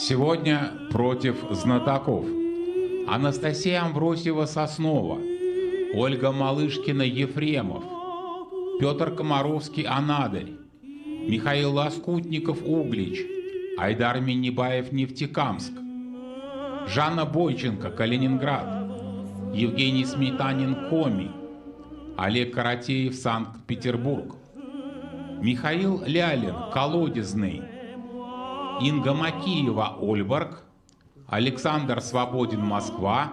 Сегодня против знатоков. Анастасия Амвросьева-Соснова, Ольга Малышкина-Ефремов, Петр Комаровский-Анадырь, Михаил Лоскутников-Углич, Айдар Миннибаев-Нефтекамск, Жанна Бойченко-Калининград, Евгений Сметанин-Коми, Олег Каратеев, Санкт-Петербург, Михаил Лялин, Колодезный, Инга Макиева, Ольборг, Александр Свободин, Москва,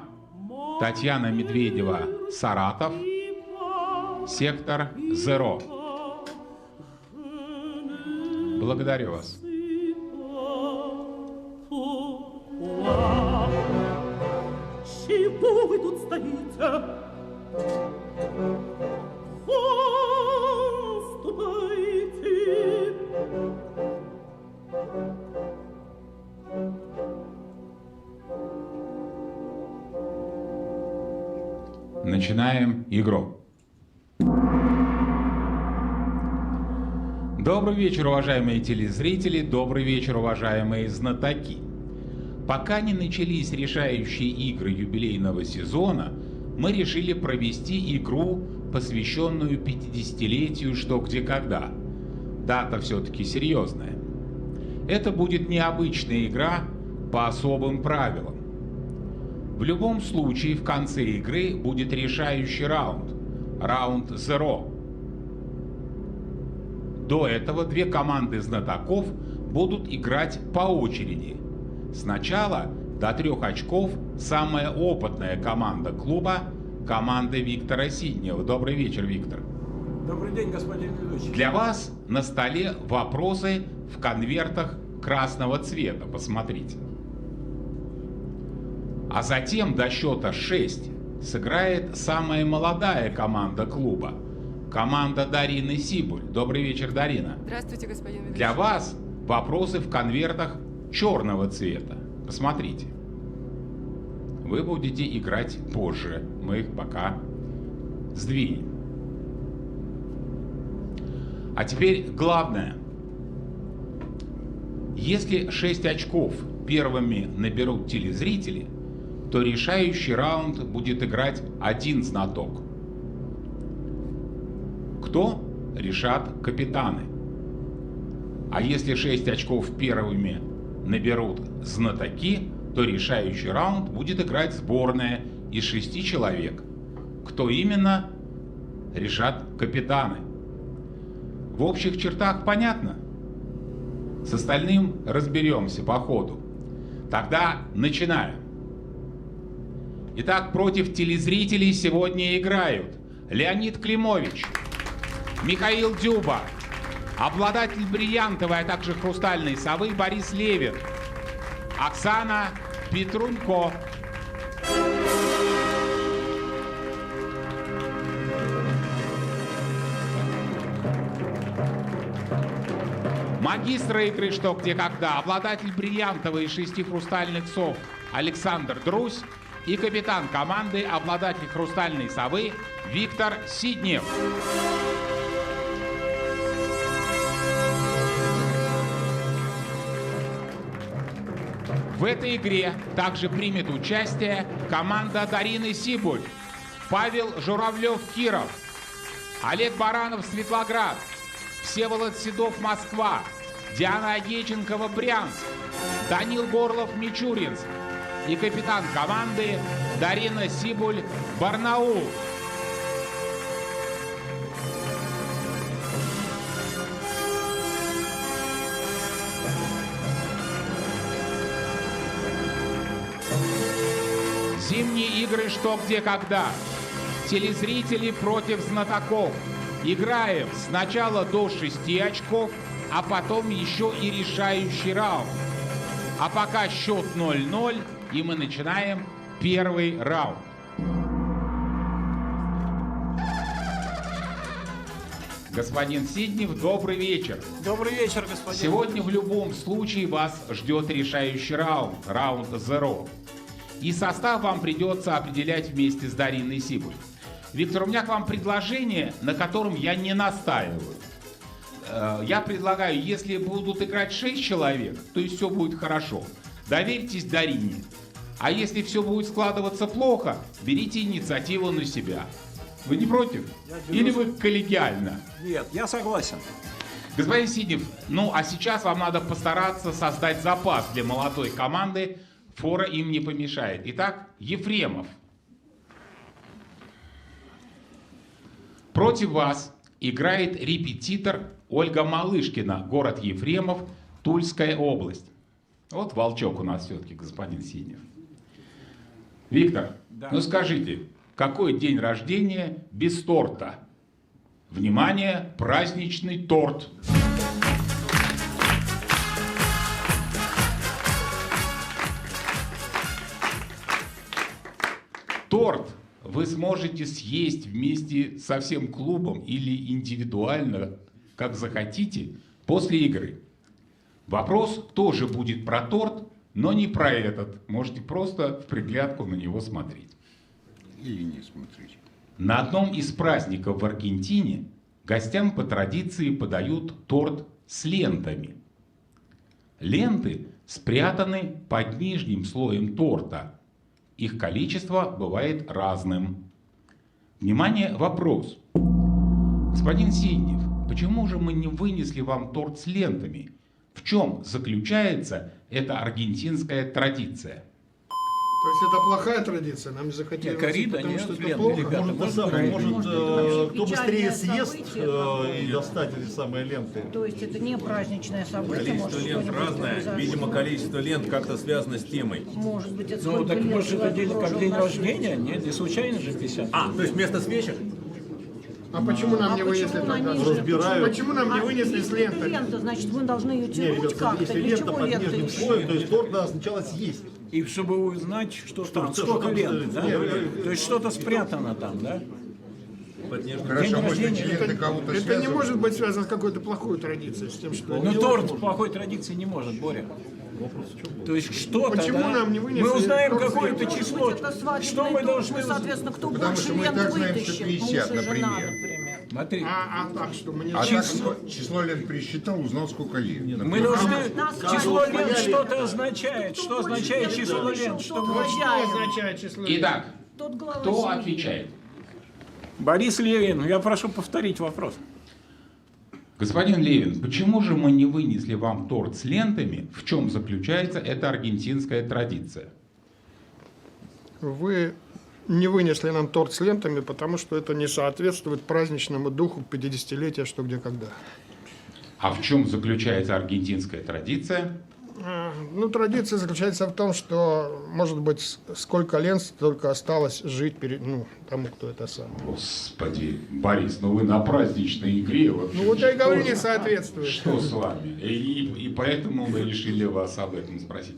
Татьяна Медведева, Саратов, Сектор Зеро. Благодарю вас. Чего вы тут стоите? Вступайте. Начинаем игру. Добрый вечер, уважаемые телезрители, добрый вечер, уважаемые знатоки. Пока не начались решающие игры юбилейного сезона, мы решили провести игру, посвященную 50-летию «Что, где, когда». Дата все-таки серьезная. Это будет необычная игра по особым правилам. В любом случае в конце игры будет решающий раунд, раунд Zero. До этого две команды знатоков будут играть по очереди. Сначала до 3 очков самая опытная команда клуба, команда Виктора Сиднева. Добрый вечер, Виктор. Добрый день, господин ведущий. Для вас на столе вопросы в конвертах красного цвета. Посмотрите. А затем до счета 6 сыграет самая молодая команда клуба, команда Дарины Сибуль. Добрый вечер, Дарина. Здравствуйте, господин ведущий. Для вас вопросы в конвертах черного цвета. Посмотрите. Вы будете играть позже. Мы их пока сдвинем. А теперь главное. Если 6 очков первыми наберут телезрители, то решающий раунд будет играть один знаток. Кто? Решат капитаны. А если 6 очков первыми наберут знатоки, то решающий раунд будет играть сборная из 6 человек. Кто именно? Решат капитаны. В общих чертах понятно? С остальным разберемся по ходу. Тогда начинаем. Итак, против телезрителей сегодня играют Леонид Климович, Михаил Дюба, обладатель бриллиантовой, а также хрустальной совы Борис Левин, Оксана Петрунько. Магистр игры «Что, где, когда», обладатель бриллиантовой и 6 хрустальных сов Александр Друзь и капитан команды, обладатель хрустальной совы Виктор Сиднев. В этой игре также примет участие команда Дарины Сибуль, Павел Журавлев-Киров, Олег Баранов Светлоград, Всеволод Седов Москва, Диана Агейченкова Брянск, Данил Горлов Мичуринск и капитан команды Дарина Сибуль Барнаул. Зимние игры «Что, где, когда». Телезрители против знатоков. Играем сначала до 6 очков, а потом еще и решающий раунд. А пока счет 0-0, и мы начинаем первый раунд. Господин Сиднев, добрый вечер. Добрый вечер, господин. Сегодня в любом случае вас ждет решающий раунд, раунд Zero. И состав вам придется определять вместе с Дариной Сибуль. Виктор, у меня к вам предложение, на котором я не настаиваю. Я предлагаю, если будут играть 6 человек, то есть все будет хорошо. доверьтесь Дарине. А если все будет складываться плохо, берите инициативу на себя. Вы не против? Или вы коллегиально? Нет, я согласен. Господин Сиднев, ну а сейчас вам надо постараться создать запас для молодой команды. Фора им не помешает. Итак, Ефремов. Против вас играет репетитор Ольга Малышкина, город Ефремов, Тульская область. Вот волчок у нас все-таки, господин Сиднев. Виктор, Да. ну скажите, какой день рождения без торта? Внимание, праздничный торт. Торт вы сможете съесть вместе со всем клубом или индивидуально, как захотите, после игры. Вопрос тоже будет про торт, но не про этот. Можете просто в приглядку на него смотреть. Или не смотреть. На одном из праздников в Аргентине гостям по традиции подают торт с лентами. Ленты спрятаны под нижним слоем торта. Их количество бывает разным. Внимание, вопрос. Господин Сиднев, почему же мы не вынесли вам торт с лентами? В чем заключается эта аргентинская традиция? То есть это плохая традиция, нам не захотели, Нет, коррида, потому нет, что это ленты, плохо. ребята. Может, Может, кто быстрее съест событие и достать эти самые ленты. То есть это не праздничное событие, Количество может, лент что-нибудь разное. произошло. Видимо, количество лент как-то связано с темой. Может быть, это Ну, сколько так лет может это человек день как прожил день на свете. рождения? Нет, не случайно же 50. То есть вместо свечек? А почему нам А не почему вынесли на тогда? нижнем? Разбирают. Почему нам не вынесли с Если это лентой? лента, значит, мы должны ее Не, тянуть ребят, как-то. если Для лента чего под лента нижним еще? слоем, то есть торт надо сначала съесть. И чтобы узнать, что там, что сколько там лент, стоит. да? То есть что-то спрятано там, да? Хорошо, может быть, рождения. ленты кого-то Это не связывают? может быть связано с какой-то плохой традицией, с тем, что... Но торт плохой традиции не может, Боря. То есть что-то, Почему да? нам не вынесли Мы узнаем торт с какое-то лентой? число. Это свадебный Что мы торт, должны мы, соответственно, кто Потому больше что мы лент так знаем, вытащит, что муж 50, и жена, например. например. Смотри, А так что, мы не А знаем. так число лент пересчитал, узнал, сколько лент. мы должны... Нас Число лент понять, что-то означает. Что больше означает лент число вытащил, лент? тот Что Что хозяин, означает число лент? Итак, тот глава кто семьи. отвечает? Борис Левин, я прошу повторить вопрос. Господин Левин, почему же мы не вынесли вам торт с лентами? В чем заключается эта аргентинская традиция? Вы не вынесли нам торт с лентами, потому что это не соответствует праздничному духу 50-летия «Что, где, когда». А в чем заключается аргентинская традиция? Ну, традиция заключается в том, что, может быть, сколько лент, столько осталось жить тому, кто это сам. Господи, Борис, ну вы на праздничной игре вообще. Ну, вот я и говорю, Что не с- соответствует. Что с вами? И поэтому мы решили вас об этом спросить.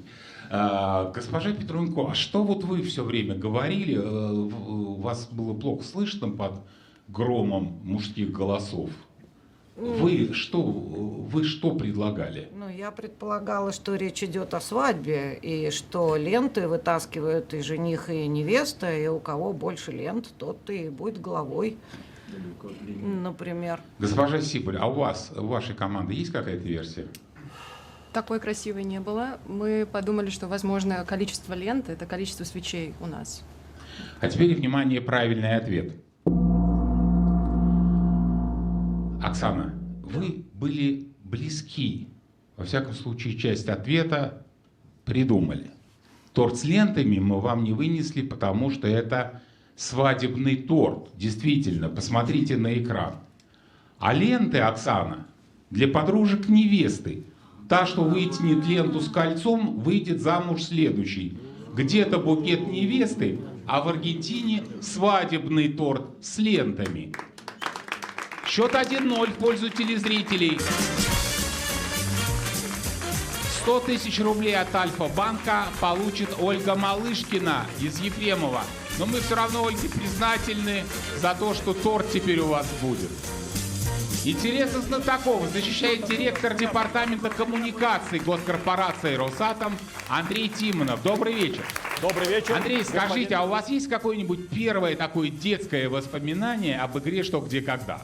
Госпожа Петрунько, а что вот вы все время говорили? Вас было плохо слышно под громом мужских голосов. Вы что предлагали? Ну, я предполагала, что речь идет о свадьбе, и что ленты вытаскивают и жених, и невеста, и у кого больше лент, тот и будет главой, например. Госпожа Сибуль, а у вашей команды есть какая-то версия? Такой красивой не было. Мы подумали, что, возможно, количество лент — это количество свечей у нас. А теперь, внимание, правильный ответ. Оксана, вы были близки. Во всяком случае, часть ответа придумали. Торт с лентами мы вам не вынесли, потому что это свадебный торт. Действительно, посмотрите на экран. А ленты, Оксана, для подружек невесты. Та, что вытянет ленту с кольцом, выйдет замуж следующий. Где-то букет невесты, а в Аргентине свадебный торт с лентами. Счет 1-0 в пользу телезрителей. 100 тысяч рублей от Альфа-банка получит Ольга Малышкина из Ефремова. Но мы все равно, Ольге, признательны за то, что торт теперь у вас будет. Интересы знатоков защищает директор департамента коммуникаций госкорпорации «Росатом» Андрей Тимонов. Добрый вечер. Добрый вечер. Андрей, скажите, а у вас есть какое-нибудь первое такое детское воспоминание об игре «Что, где, когда»?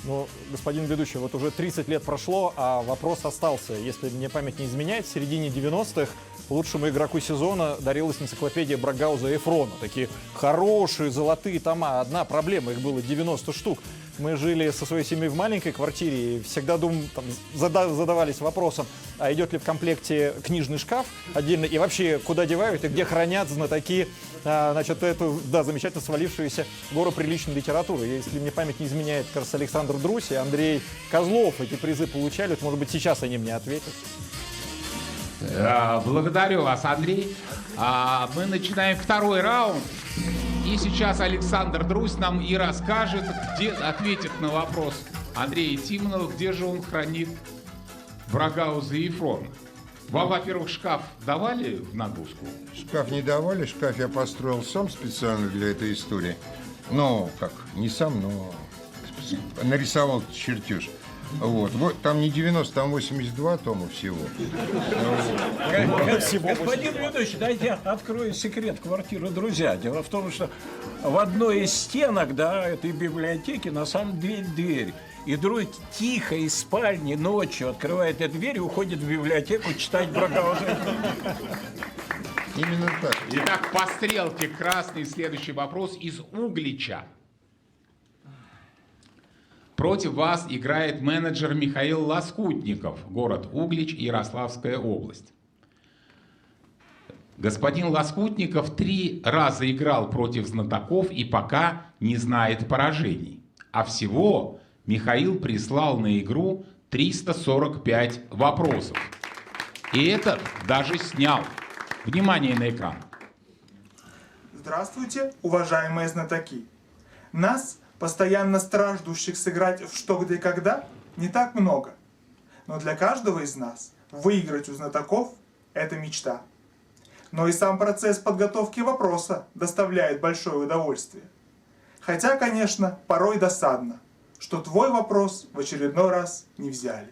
Ну, господин ведущий, вот уже 30 лет прошло, а вопрос остался. Если мне память не изменяет, в середине 90-х лучшему игроку сезона дарилась энциклопедия Брагауза и Эфрона. Такие хорошие золотые тома. Одна проблема, их было 90 штук. Мы жили со своей семьей в маленькой квартире и всегда задавались вопросом, а идет ли в комплекте книжный шкаф отдельно и вообще куда девают и где хранят знатоки, значит, эту, да, замечательно свалившуюся гору приличной литературы. Если мне память не изменяет, кажется, Александр Друсь и Андрей Козлов эти призы получали. Вот, может быть, сейчас они мне ответят. Благодарю вас, Андрей. Мы начинаем второй раунд. И сейчас Александр Друсь нам и расскажет, где ответит на вопрос Андрея Тимонова, где же он хранит Брагауза и Эфрона. Вам, во-первых, шкаф давали в нагрузку? Шкаф не давали, шкаф я построил сам специально для этой истории. Ну, как, не сам, но нарисовал чертеж. Вот, там не 90, там 82 тома всего. Господин ведущий, дайте я открою секрет квартиры «Друзья». Дело в том, что в одной из стенок, да, этой библиотеки на самом деле дверь. И друг тихо из спальни ночью открывает эту дверь и уходит в библиотеку читать Брагауза. Именно так. Итак, по стрелке красный. Следующий вопрос из Углича. Против вас играет менеджер Михаил Лоскутников, город Углич, Ярославская область. Господин Лоскутников 3 раза играл против знатоков и пока не знает поражений. А всего Михаил прислал на игру 345 вопросов. И этот даже снял. Внимание на экран. Здравствуйте, уважаемые знатоки. Нас, постоянно страждущих сыграть в «Что, где, когда», не так много. Но для каждого из нас выиграть у знатоков – это мечта. Но и сам процесс подготовки вопроса доставляет большое удовольствие. Хотя, конечно, порой досадно, что твой вопрос в очередной раз не взяли.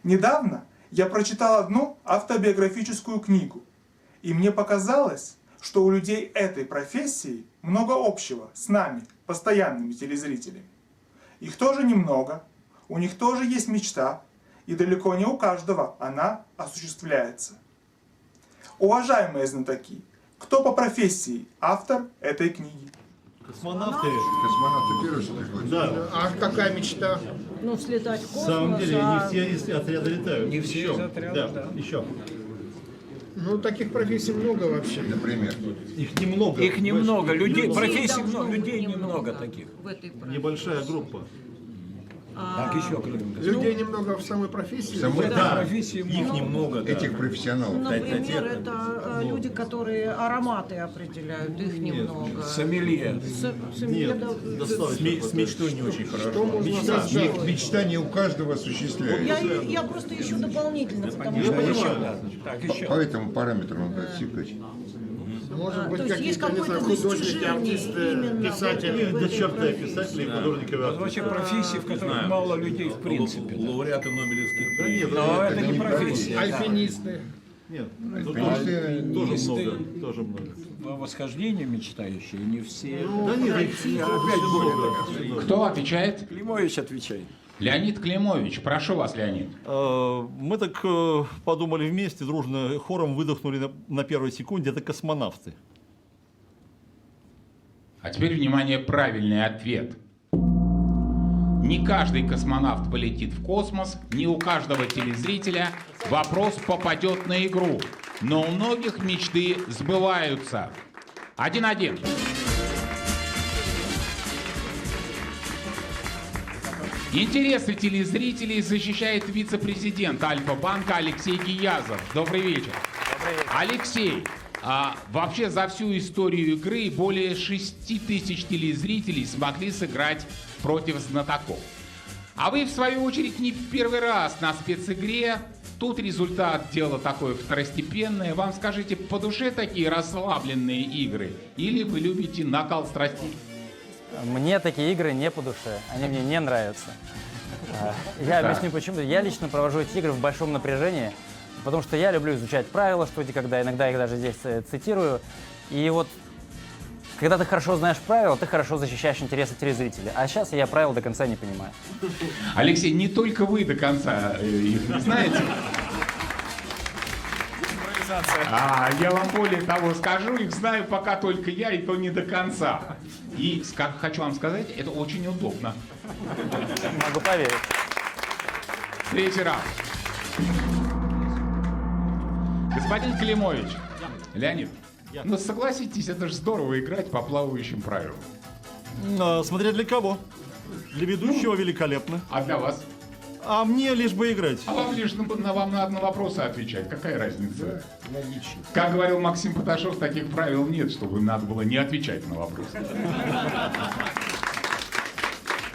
Недавно я прочитал одну автобиографическую книгу, и мне показалось, что у людей этой профессии много общего с нами, постоянными телезрителями. Их тоже немного, у них тоже есть мечта, и далеко не у каждого она осуществляется. Уважаемые знатоки, кто по профессии автор этой книги? Космонавты. Космонавты первый, что приходит? Да. А какая мечта? Ну, слетать в На космос. самом деле не все из отряда летают. Не все из отряда, да. Еще. Ну, таких профессий много вообще. Например. Их немного. Их немного, людей, профессий должно много, быть людей немного таких. в этой профессии. Небольшая группа. Так, еще кто-нибудь. Людей немного в самой профессии. Ну, В этой Да. профессии Их немного, да. Этих профессионалов. Например, это люди, которые ароматы определяют, их немного. Сомелье. Нет, достаточно. С мечтой не очень хорошо. Что можно создать? Мечта не у каждого осуществляется. Я просто ищу дополнительно, потому Я что понимаю. Так, еще. По этому параметру надо отсекать. Может быть, то есть есть какие-то, не знаю, какое-то художники, достижение артисты, именно писатели. Их до черта писатели, художники. Вообще профессии, в которых мало людей в принципе. Лауреаты Нобелевских Да премий. нет, Но это не не профессия. Альпинисты. Нет, Альпинисты тоже много. Тоже много. По восхождению мечтающие, не все. Да нет, их опять много. Кто отвечает? Климович отвечает. Леонид Климович. Прошу вас, Леонид. Мы так подумали вместе, дружно хором выдохнули на первой секунде, это космонавты. А теперь, внимание, правильный ответ. Не каждый космонавт полетит в космос, не у каждого телезрителя вопрос попадет на игру. Но у многих мечты сбываются. 1-1. Интересы телезрителей защищает вице-президент Альфа-банка Алексей Гиязов. Добрый вечер. Алексей, вообще за всю историю игры более 6 тысяч телезрителей смогли сыграть против знатоков. А вы, в свою очередь, не в первый раз на специгре. Тут результат дела такое второстепенное. Вам, скажите, по душе такие расслабленные игры? Или вы любите накал страстей? Мне такие игры не по душе, они мне не нравятся. Я объясню почему. Я лично провожу эти игры в большом напряжении, потому что я люблю изучать правила, что где когда, иногда их даже здесь цитирую. И вот Когда ты хорошо знаешь правила, ты хорошо защищаешь интересы телезрителей. А сейчас я правил до конца не понимаю. Алексей, не только вы до конца их не знаете. Я вам более того скажу, их знаю пока только я, и то не до конца. И хочу вам сказать, это очень удобно. Могу поверить. Третий раз. Господин Климович, Леонид, ну согласитесь, это же здорово играть по плавающим правилам. Смотря для кого. Для ведущего великолепно. А для вас? А мне лишь бы играть. А вам лишь вам надо на вопросы отвечать. Какая разница? Как говорил Максим Поташов, таких правил нет, чтобы надо было не отвечать на вопросы.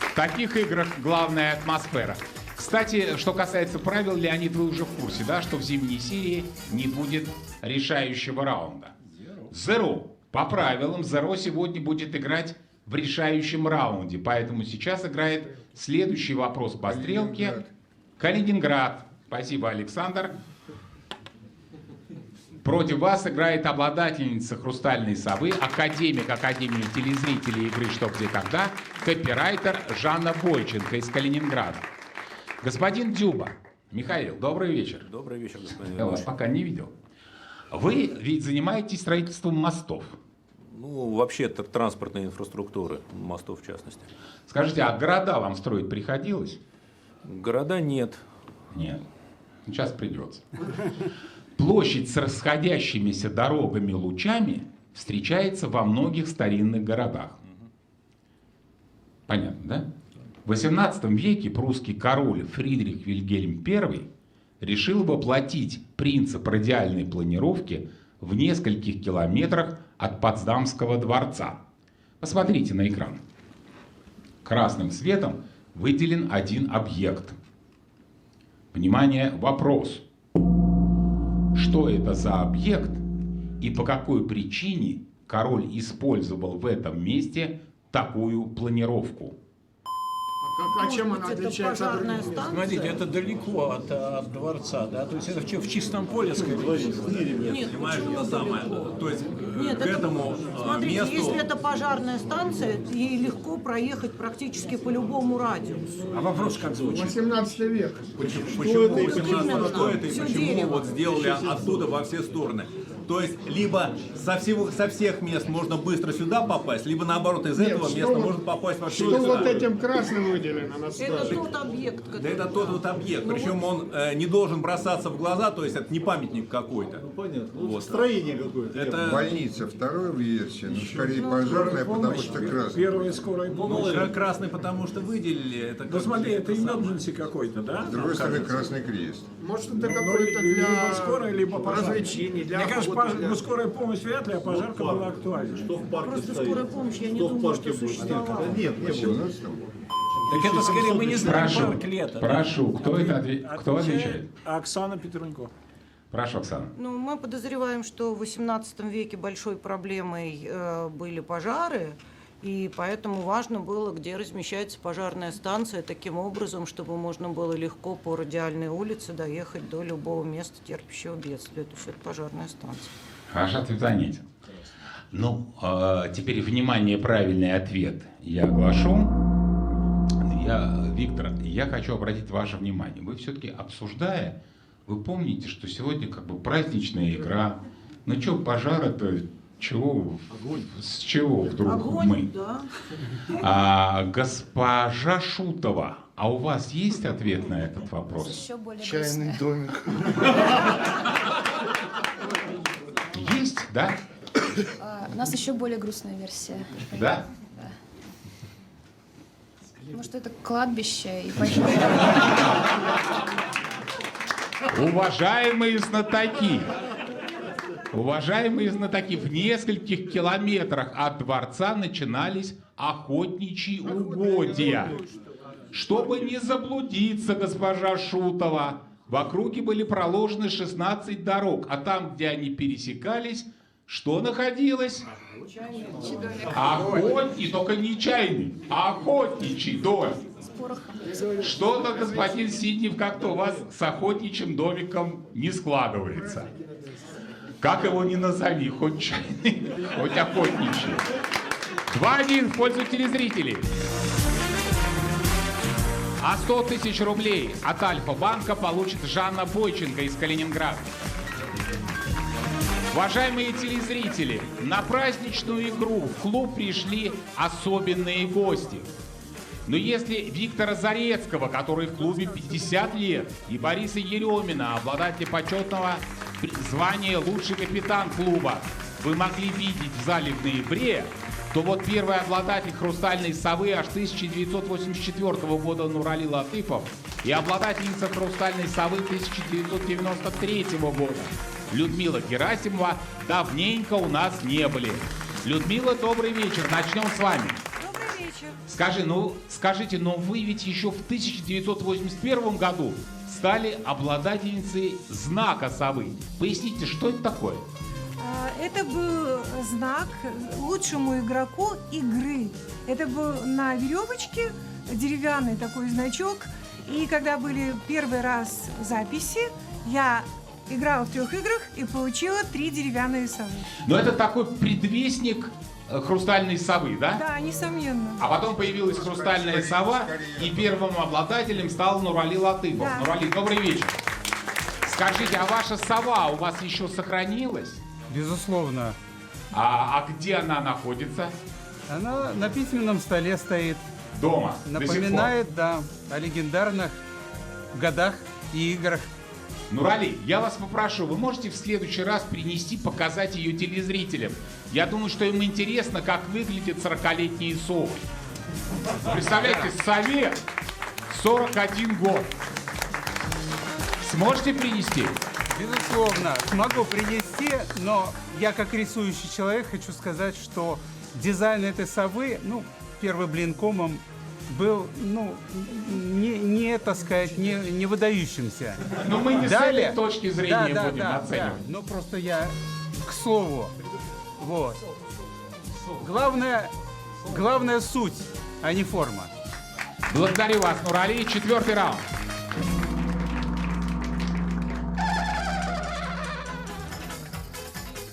В таких играх главная атмосфера. Кстати, что касается правил, Леонид, вы уже в курсе, да, что в зимней серии не будет решающего раунда. Zero. По правилам, Zero сегодня будет играть в решающем раунде. Поэтому сейчас играет следующий вопрос по стрелке. Калининград. Спасибо, Александр. Против вас играет обладательница «Хрустальной совы», академик Академии телезрителей игры «Что, где, когда», копирайтер Жанна Бойченко из Калининграда. Господин Дюба. Михаил, добрый вечер. Добрый вечер, господин Я вас пока не видел. Вы ведь занимаетесь строительством мостов. Ну, вообще транспортной инфраструктуры, мостов в частности. Скажите, а города вам строить приходилось? Города нет. Нет. Сейчас придется. Площадь с расходящимися дорогами лучами встречается во многих старинных городах. Понятно, да? В XVIII веке прусский король Фридрих Вильгельм I решил воплотить принцип радиальной планировки в нескольких километрах от Потсдамского дворца. Посмотрите на экран. Красным цветом выделен один объект. Внимание, вопрос. Что это за объект и по какой причине король использовал в этом месте такую планировку? А чем она отличается от других мест? Смотрите, это далеко от дворца, да? То есть это в чистом поле, скорее. Нет, почему далеко? То есть Нет, к этому смотрите, месту... если это пожарная станция, ей легко проехать практически по любому радиусу. А вопрос как звучит? 18 век. Почему это? 18 стоит и Всё почему дерево. вот сделали оттуда во все стороны? То есть либо со всех мест можно быстро сюда попасть, либо наоборот из этого что места вот- можно попасть во все Что места. вот этим красным выделено на Это сцене? тот объект, который... Да это тот вот объект, причем он не должен бросаться в глаза, то есть это не памятник какой-то. Понятно. Вот. Строение какое-то. Это Больница, вторая версия, но скорее пожарная, потому что красная. Первая скорая помощь. красный, потому что выделили. Это Ну смотри, это emergency какой-то, да? С другой стороны, Красный Крест. Может, это какой-то Либо для скорая, либо пожарная. развлечений, для Мне кажется, охоты, для- скорая помощь вряд ли, а пожарка была актуальна. Что в парке Просто стоит? скорая помощь, я не Что в думаю, парке что будет? существовало. Нет, В не было. 18-м. Так это скорее мы не знаем Прошу, парк лета. прошу, кто Отвечает отвечает? Оксана Петрунько. Прошу, Оксана. Ну, мы подозреваем, что в XVIII веке большой проблемой были пожары, и поэтому важно было, где размещается пожарная станция, таким образом, чтобы можно было легко по радиальной улице доехать до любого места, терпящего бедствия. То есть это пожарная станция. Ваш ответ занятен. Ну, теперь, внимание, правильный ответ я оглашу. Виктор, я хочу обратить ваше внимание. Вы все-таки обсуждая, вы помните, что сегодня как бы праздничная игра. Ну что, пожар-то, чего, с чего вдруг Огонь, мы? да. Госпожа Шутова, а у вас есть ответ на этот вопрос? Еще более Чайный домик. Есть, да? У нас еще более грустная версия. Да? Потому что это кладбище и поэтому... Уважаемые знатоки, в нескольких километрах от дворца начинались охотничьи угодья. Чтобы не заблудиться, госпожа Шутова, в округе были проложены 16 дорог, а там, где они пересекались, что находилось? Охотничий, только не чайный, а охотничий домик. Что-то, господин Сиднев, как-то у вас с охотничьим домиком не складывается. Как его ни назови, хоть чайный, хоть охотничий. 2-1 в пользу телезрителей. А 100 тысяч рублей от Альфа-банка получит Жанна Бойченко из Калининграда. Уважаемые телезрители, на праздничную игру в клуб пришли особенные гости. Но если Виктора Зарецкого, который в клубе 50 лет, и Бориса Еремина, обладателя почетного звания «Лучший капитан клуба», вы могли видеть в зале в ноябре, то вот первый обладатель «Хрустальной совы» аж 1984 года Нурали Латыпов и обладательница «Хрустальной совы» 1993 года Людмила Герасимова давненько у нас не были. Людмила, добрый вечер. Начнем с вами. Добрый вечер. Скажите, но вы ведь еще в 1981 году стали обладательницей знака совы. Поясните, что это такое? Это был знак лучшему игроку игры. Это был на веревочке деревянный такой значок. И когда были первый раз записи, я играла в 3 играх и получила 3 деревянные совы. Но это такой предвестник хрустальной совы, да? Да, несомненно. А потом появилась хрустальная сова, и первым обладателем стал Нурали Латыпов. Да. Нурали, добрый вечер. Скажите, а ваша сова у вас еще сохранилась? Безусловно. А где она находится? Она на письменном столе стоит. Дома. Напоминает, да, о легендарных годах и играх. Нурали, я вас попрошу, вы можете в следующий раз принести, показать ее телезрителям? Я думаю, что им интересно, как выглядят 40-летние совы. Представляете, сове 41 год. Сможете принести? Безусловно, смогу принести, но я как рисующий человек хочу сказать, что дизайн этой совы, первый блин комом был, не так сказать, не выдающимся. Но мы не с этой точки зрения будем оценивать. Ну, просто я к слову. Вот. Главная суть, а не форма. Благодарю вас, Нурали. 4-й раунд.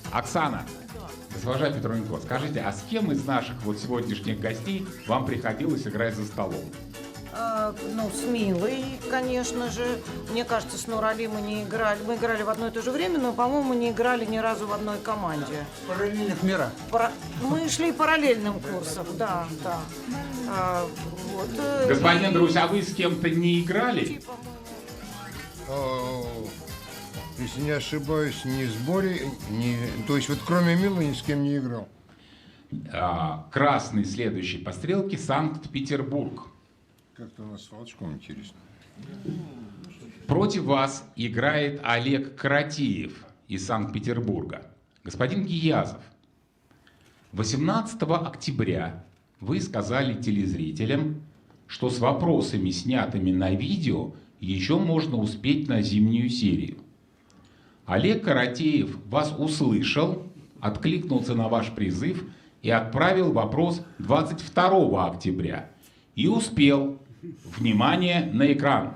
Оксана, госпожа Петрунько, скажите, а с кем из наших сегодняшних гостей вам приходилось играть за столом? С Милой, конечно же. Мне кажется, с Нурали мы не играли. Мы играли в одно и то же время, но, по-моему, не играли ни разу в одной команде. Параллельных мирах. Мы шли параллельным курсом, да. Господин Друзь, а вы с кем-то не играли? Если не ошибаюсь, ни с Борей, то есть вот кроме Милы ни с кем не играл. Красный следующий по стрелке Санкт-Петербург. Как-то у нас с Волчком интересно. Против вас играет Олег Каратеев из Санкт-Петербурга. Господин Гиязов, 18 октября вы сказали телезрителям, что с вопросами, снятыми на видео, еще можно успеть на зимнюю серию. Олег Каратеев вас услышал, откликнулся на ваш призыв и отправил вопрос 22 октября. И успел. Внимание на экран.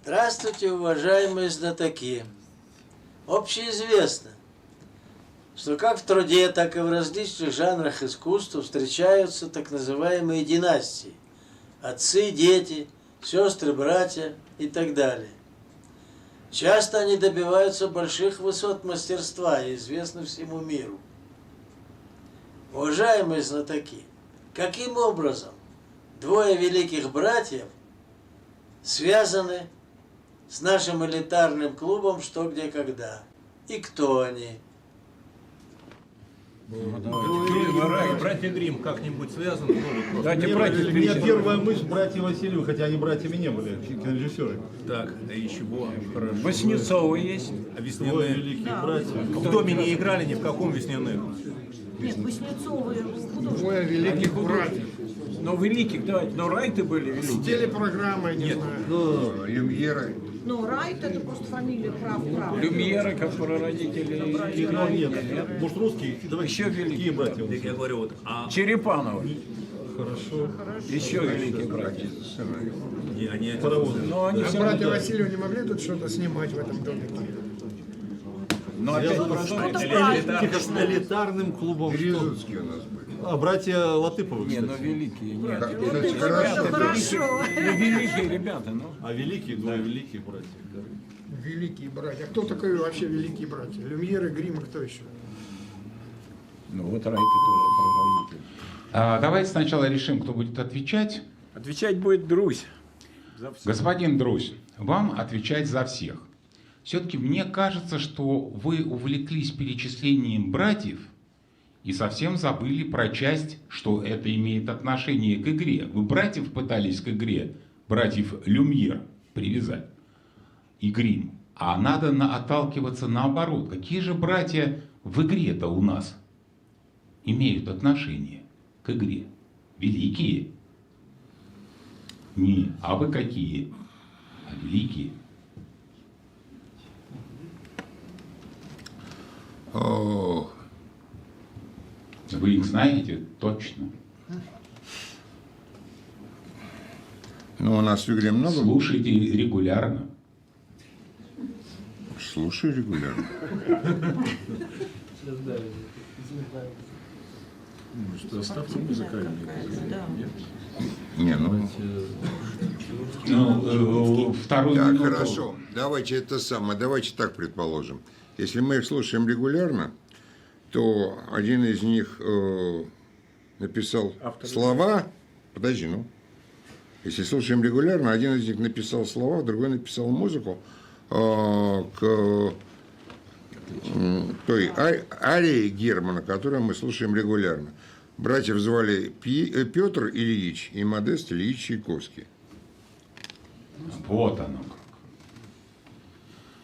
Здравствуйте, уважаемые знатоки. Общеизвестно, что как в труде, так и в различных жанрах искусства встречаются так называемые династии. Отцы, дети, сестры, братья и так далее. Часто они добиваются больших высот мастерства и известны всему миру. Уважаемые знатоки, каким образом двое великих братьев связаны с нашим элитарным клубом «Что, где, когда»? И кто они? Братья Гримм как-нибудь связаны? Меня первая мысль братья Васильевы, хотя они братьями не были, кинорежиссеры. Так, да и чего? Хорошо. Васнецовы есть. А Весняные великие братья. В доме не играли ни в каком Весняных. Нет, Васнецовы Двое великих братьев. Но великих, давайте, но райты были великие. С телепрограммой, не знаю. Люмьеры. Райт это просто фамилия прав. Люмьеры, как прародители. Нет, может русские? Еще великие братья. Я говорю, Черепановы. Хорошо. Еще великие братья. они паровозы. Но они все братья Васильевы не могли тут что-то снимать в этом домике? Но опять элитарным клубом. Березутские у нас были. А братья Латыповы, Не, кстати. ну великие, нет. Кстати, хорошо. Ну, великие ребята, ну. А великие, да, великие братья. Великие братья. А кто такой вообще великие братья? Люмьеры, Грим, и кто еще? Ну вот Райты тоже прародитель. Давайте сначала решим, кто будет отвечать. Отвечать будет Друзь. Господин Друзь, вам отвечать за всех. Все-таки мне кажется, что вы увлеклись перечислением братьев и совсем забыли про часть, что это имеет отношение к игре. Вы братьев пытались к игре, братьев Люмьер, привязать и Грим. А надо отталкиваться наоборот. Какие же братья в игре-то у нас имеют отношение к игре? Великие? Не, а вы какие? А великие? О, Вы их знаете точно? ну, у нас в игре много. Слушайте регулярно. Слушаю регулярно. Может, оставьте музыкальные. Не, ну... Вторую Так, минуту. хорошо. Давайте это самое. Давайте так предположим. Если мы их слушаем регулярно, то один из них написал слова. Подожди, ну. Если слушаем регулярно, один из них написал слова, другой написал музыку к той арии Германа, которую мы слушаем регулярно. Братьев звали Петр Ильич и Модест Ильич Чайковский. Вот оно как.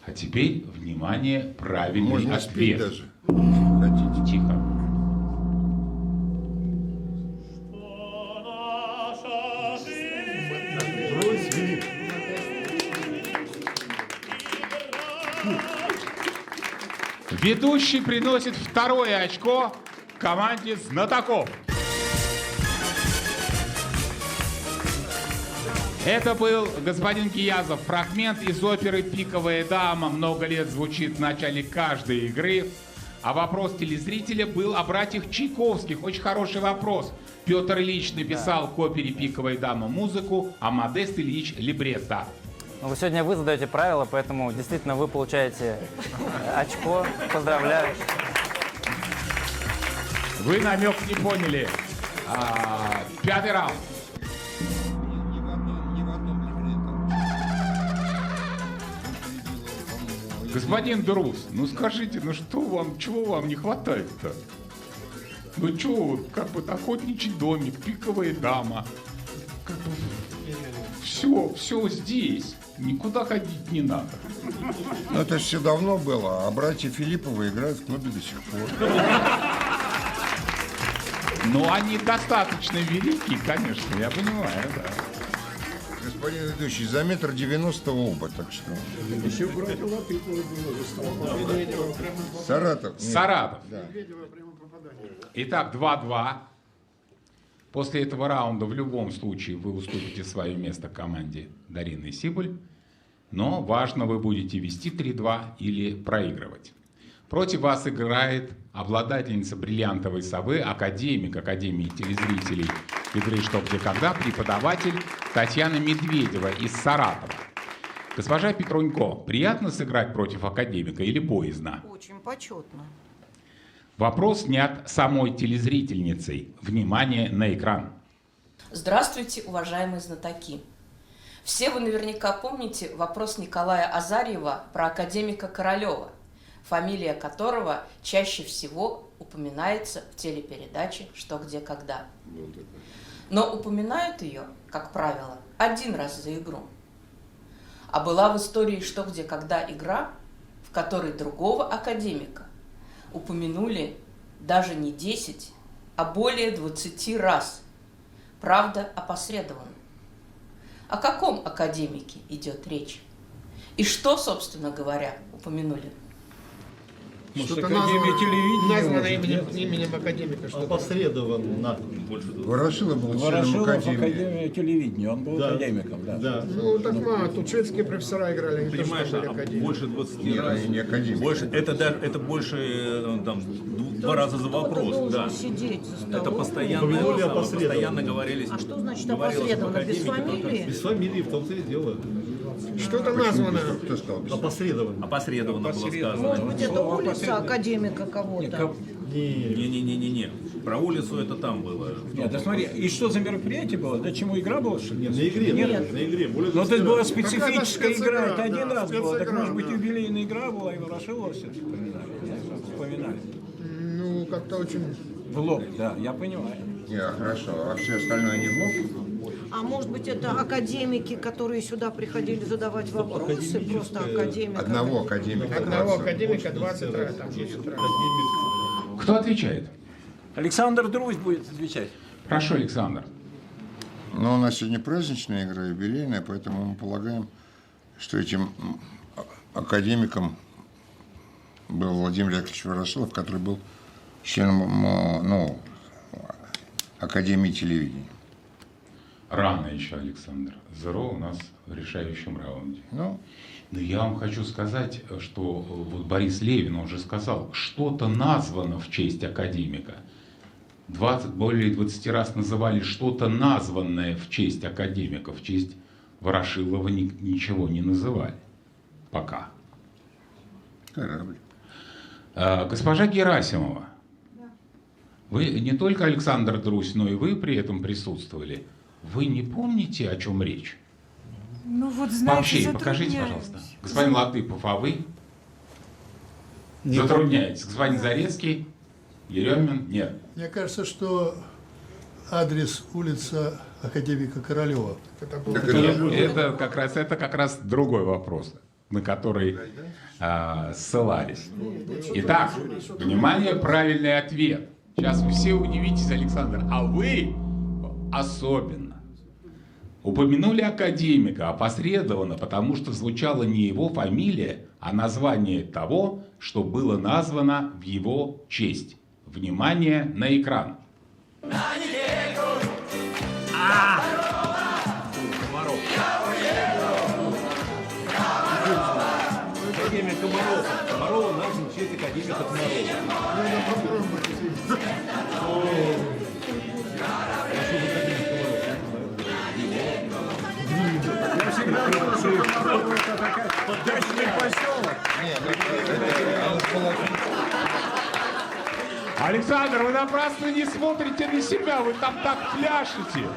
А теперь, внимание, правильный Можно ответ. спеть даже. Хотите. Тихо. Ведущий приносит второе очко команде знатоков. Это был господин Гиязов. Фрагмент из оперы «Пиковая дама». Много лет звучит в начале каждой игры. А вопрос телезрителя был о братьях Чайковских. Очень хороший вопрос. Петр Ильич написал к опере «Пиковая дама» музыку, а Модест Ильич — либретто. Ну, сегодня вы задаете правила, поэтому действительно вы получаете очко. Поздравляю. Вы намек не поняли. Пятый раунд. Господин Друз, ну скажите, ну что вам, чего вам не хватает-то? Ну что, как бы охотничий домик, пиковая дама. Все здесь. Никуда ходить не надо. Ну, это все давно было, а братья Филипповы играют в клубе до сих пор. Ну, они достаточно великие, конечно, я понимаю, да. Господин ведущий, за 1,90 м оба, так что... Еще братья Латыповы было. Саратов. Нет. Саратов. Да. Итак, 2-2. После этого раунда в любом случае вы уступите свое место команде Дарины Сибуль, но важно, вы будете вести 3-2 или проигрывать. Против вас играет обладательница бриллиантовой совы, академик Академии телезрителей игры «Что, где, когда», преподаватель Татьяна Медведева из Саратова. Госпожа Петрунько, приятно сыграть против академика или боязно? Очень почетно. Вопрос снят самой телезрительницей. Внимание на экран. Здравствуйте, уважаемые знатоки. Все вы наверняка помните вопрос Николая Азарьева про академика Королева, фамилия которого чаще всего упоминается в телепередаче «Что, где, когда». Но упоминают ее, как правило, один раз за игру. А была в истории «Что, где, когда» игра, в которой другого академика упомянули даже не 10, а более 20 раз. Правда, опосредованно. О каком академике идет речь? И что, собственно говоря, упомянули? Что-то Академия телевидения названо может, именем академика. Что-то. Опосредованно. Ворошилов был членом Ворошилов Академии. Академия телевидения, он был академиком, да. Ну, так мало. Тут шведские профессора играли. Они Понимаешь, тоже а были академики. больше 20 Не, раз. не академик. Больше, это больше там, 2 раза за вопрос. Да. Сидеть за столом. Это постоянно говорились. А что значит говорилось опосредованно? об Без академике, фамилии? Без фамилии в том-то и дело. Что-то названо. Кто сказал? Опосредованно. Опосредованно было сказано. Может быть, это улица академика кого-то? Не. Про улицу это там было. Нет, да смотри, и что за мероприятие было? Да чему игра была, что ли? На игре, Нет. на игре. Более Но 20 это была раз. специфическая Какая-то игра, это специгра, один да, раз было. Так специгра, может быть да. юбилейная игра была, и Ворошилова все-таки вспоминали. Ну, как-то очень... В лоб, да, я понимаю. Не, хорошо. А все остальное не в лоб? А может быть, это академики, которые сюда приходили задавать вопросы? Просто академик. Одного академика. Одного 20. академика 20 раз, там 10 раз. Кто отвечает? Александр Друзь будет отвечать. Прошу, Александр. Но у нас сегодня праздничная игра, юбилейная, поэтому мы полагаем, что этим академиком был Владимир Яковлевич Ворошилов, который был членом Академии телевидения. Рано еще, Александр. Зеро у нас в решающем раунде. Ну, Но я вам хочу сказать, что вот Борис Левин, он же сказал, что-то названо в честь академика. Более 20 раз называли что-то названное в честь академика, в честь Ворошилова ничего не называли. Пока. корабль. Госпожа Герасимова, вы не только Александр Друзь, но и вы при этом присутствовали. Вы не помните, о чем речь? Ну вот, знаете, Вообще, покажите, пожалуйста. Господин Латыпов, а вы? Затрудняетесь. Господин Зарецкий? Еремин? Нет. Мне кажется, что адрес улица Академика Королева. Это как раз другой вопрос, на который ссылались. Итак, внимание, правильный ответ. Сейчас вы все удивитесь, Александр, а вы особенно. Упомянули академика опосредованно, потому что звучала не его фамилия, а название того, что было названо в его честь. Внимание на экран. Академия Комарова. Комарова назван в честь академика Комарова. Я всегда думал, что это такая дачный поселок. Александр, вы напрасно не смотрите на себя, вы там так пляшете.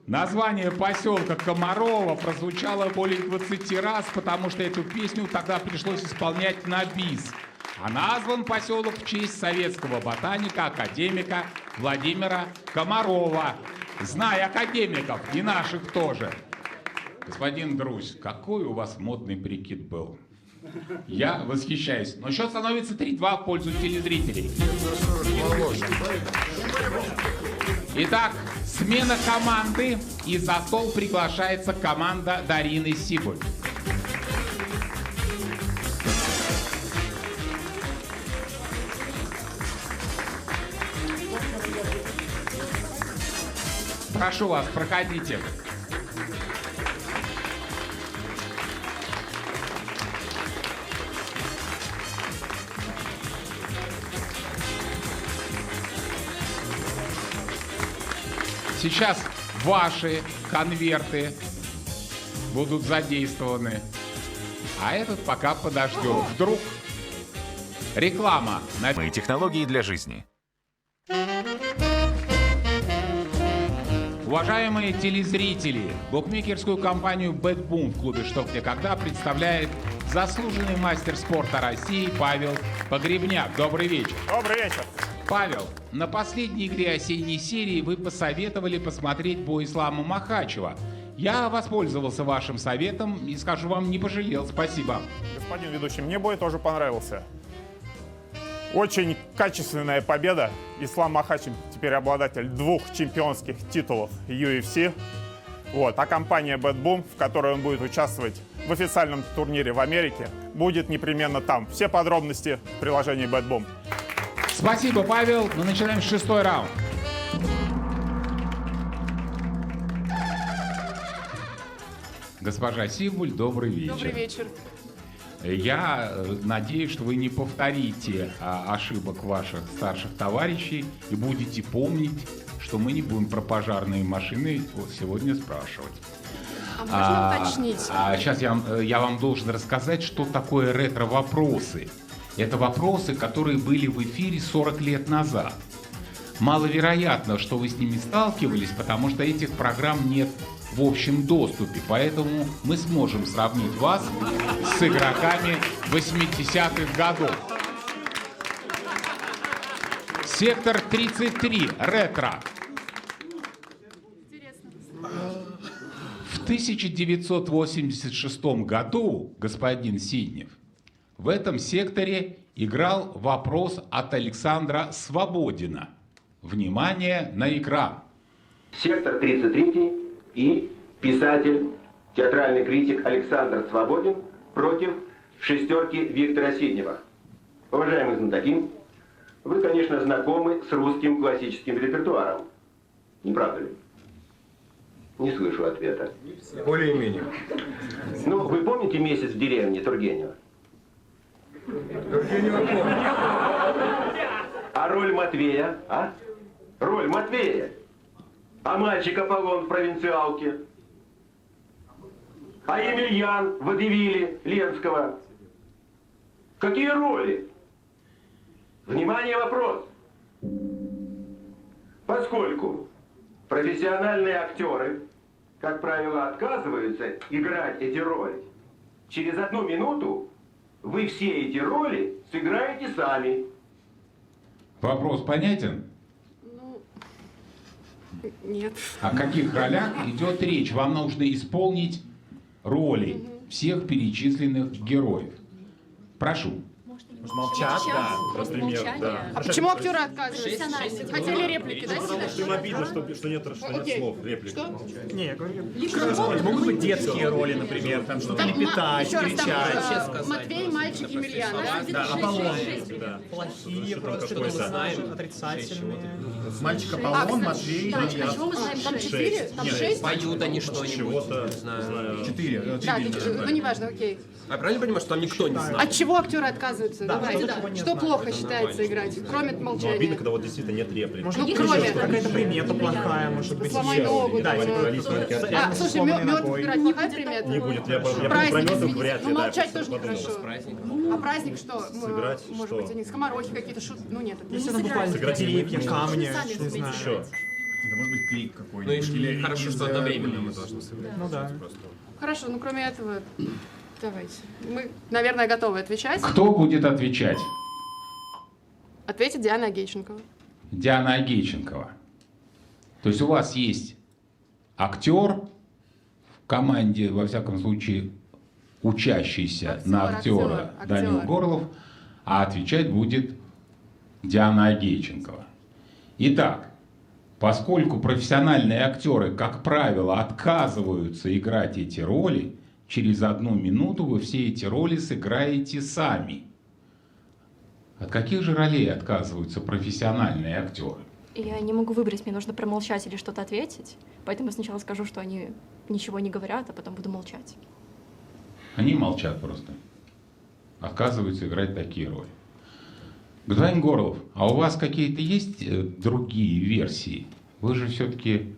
Название поселка Комарова прозвучало более 20 раз, потому что эту песню тогда пришлось исполнять на бис. А назван поселок в честь советского ботаника, академика Владимира Комарова. Знай академиков, и наших тоже. Господин Друзь, какой у вас модный прикид был. Я восхищаюсь. Но счет становится 3-2 в пользу телезрителей. Итак, смена команды, и за стол приглашается команда Дарины Сибуль. Прошу вас, проходите. Сейчас ваши конверты будут задействованы, а этот пока подождет. Вдруг реклама. Мои технологии для жизни. Уважаемые телезрители, букмекерскую компанию BetBoom в клубе «Что, где, когда» представляет заслуженный мастер спорта России Павел Погребняк. Добрый вечер. Добрый вечер. Павел, на последней игре осенней серии вы посоветовали посмотреть бой Ислама Махачева. Я воспользовался вашим советом и, скажу вам, не пожалел. Спасибо. Господин ведущий, мне бой тоже понравился. Очень качественная победа. Ислам Махачев теперь обладатель 2 чемпионских титулов UFC. Вот. А компания BetBoom, в которой он будет участвовать в официальном турнире в Америке, будет непременно там. Все подробности в приложении Бэтбум. Спасибо, Павел. Мы начинаем 6-й раунд. Госпожа Сибуль, добрый вечер. Добрый вечер. Я надеюсь, что вы не повторите ошибок ваших старших товарищей и будете помнить, что мы не будем про пожарные машины сегодня спрашивать. А можно уточнить? Сейчас я вам должен рассказать, что такое ретро-вопросы. Это вопросы, которые были в эфире 40 лет назад. Маловероятно, что вы с ними сталкивались, потому что этих программ нет в общем доступе. Поэтому мы сможем сравнить вас с игроками 80-х годов. Сектор 33. Ретро. В 1986 году, господин Сиднев, в этом секторе играл вопрос от Александра Свободина. Внимание на экран. Сектор 33 и писатель, театральный критик Александр Свободин против шестерки Виктора Сиднева. Уважаемые знатоки, вы, конечно, знакомы с русским классическим репертуаром. Не правда ли? Не слышу ответа. Более-менее. Ну, вы помните «Месяц в деревне» Тургенева? Тургенева помню. А роль Матвея, а? Роль Матвея. А мальчик Аполлон в «Провинциалке». А Емельян в «Водевиле» Ленского. Какие роли? Внимание, вопрос. Поскольку профессиональные актеры, как правило, отказываются играть эти роли, через 1 минуту вы все эти роли сыграете сами. Вопрос понятен? Нет. О каких ролях идет речь? Вам нужно исполнить роли всех перечисленных героев. Прошу. Молчат, да, например, да. А почему актеры отказываются? Хотели реплики, да? Потому что им обидно, что нет слов, реплик. Не, я говорю, могут быть детские роли, например, там что-то лепетать, кричать. Матвей, мальчик, Емельян, Да, Аполлон. Плохие, просто что-то мы знаем, отрицательные. Мальчик Аполлон, Матвей, а чего мы знаем? Там 4? Там 6? Поют они что-нибудь. 4. Да, ну неважно, окей. А правильно понимаешь, что там никто не знает? От чего актеры отказываются? Давайте. Что плохо считается играть, кроме Ну, обидно, молчания? когда вот действительно нет реплик. Ну, кроме... Какая-то примета плохая, может быть. Сломай ногу. Да, А, слушай, мед играть плохая примета? Не будет. Я про Праздник, меток извините. вряд ли. Ну, да, молчать я тоже подумал. нехорошо. А праздник что? Сыграть Может что? быть, они скоморохи какие-то шут... Ну, нет, это не Если буквально Сыграть деревья, можно. камни, Сами не сыграть. знаю. Еще. Это может быть клик Ну какой-нибудь. и хорошо, что одновременно мы должны сыграть. Ну да. Хорошо, ну кроме этого, давайте. Мы, наверное, готовы отвечать. Кто будет отвечать? Ответит Диана Агейченкова. Диана Агейченкова. То есть у вас есть актер в команде, во всяком случае, учащийся на актера Данил Горлов, а отвечать будет Диана Агейченкова. Итак, поскольку профессиональные актеры, как правило, отказываются играть эти роли, через 1 минуту вы все эти роли сыграете сами. От каких же ролей отказываются профессиональные актеры? Я не могу выбрать, мне нужно промолчать или что-то ответить. Поэтому я сначала скажу, что они ничего не говорят, а потом буду молчать. Они молчат просто. Отказываются играть такие роли. Господин Горлов, а у вас какие-то есть другие версии? Вы же все-таки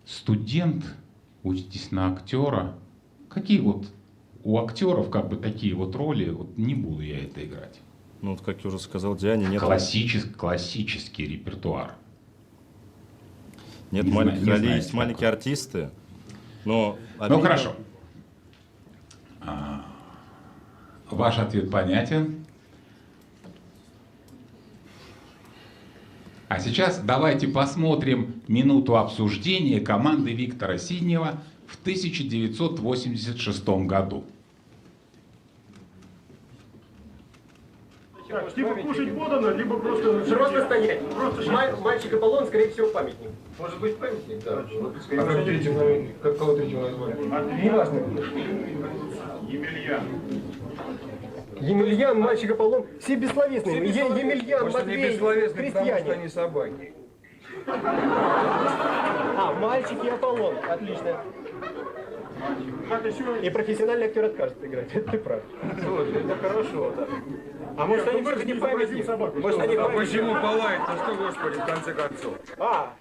студент, учитесь на актера. Какие вот у актеров как бы такие вот роли, вот не буду я это играть. Ну, вот, как я уже сказал, Диане нет... Классический репертуар. Нет Не маленьких знаю, ролей, не есть знаете маленькие артисты, но... Ну хорошо. Ваш ответ понятен. А сейчас давайте посмотрим минуту обсуждения команды Виктора Сиднева в 1986 году. Так, типа кушать подано, либо просто стоять. Мальчик Аполлон, скорее всего, памятник. Может быть, памятник? Да. А как третьего, кого третьего назвали? Неважно. Емельян. Емельян, мальчик Аполлон, все бессловесные. Емельян, Матвей, крестьяне. Они собаки. А, мальчик и Аполлон, отлично. И профессиональный актер откажется играть, это ты прав. Слушай, это хорошо, да. А может они все-таки памятник? Может они А памятник? почему полает? Ну что, Господи, в конце концов. А,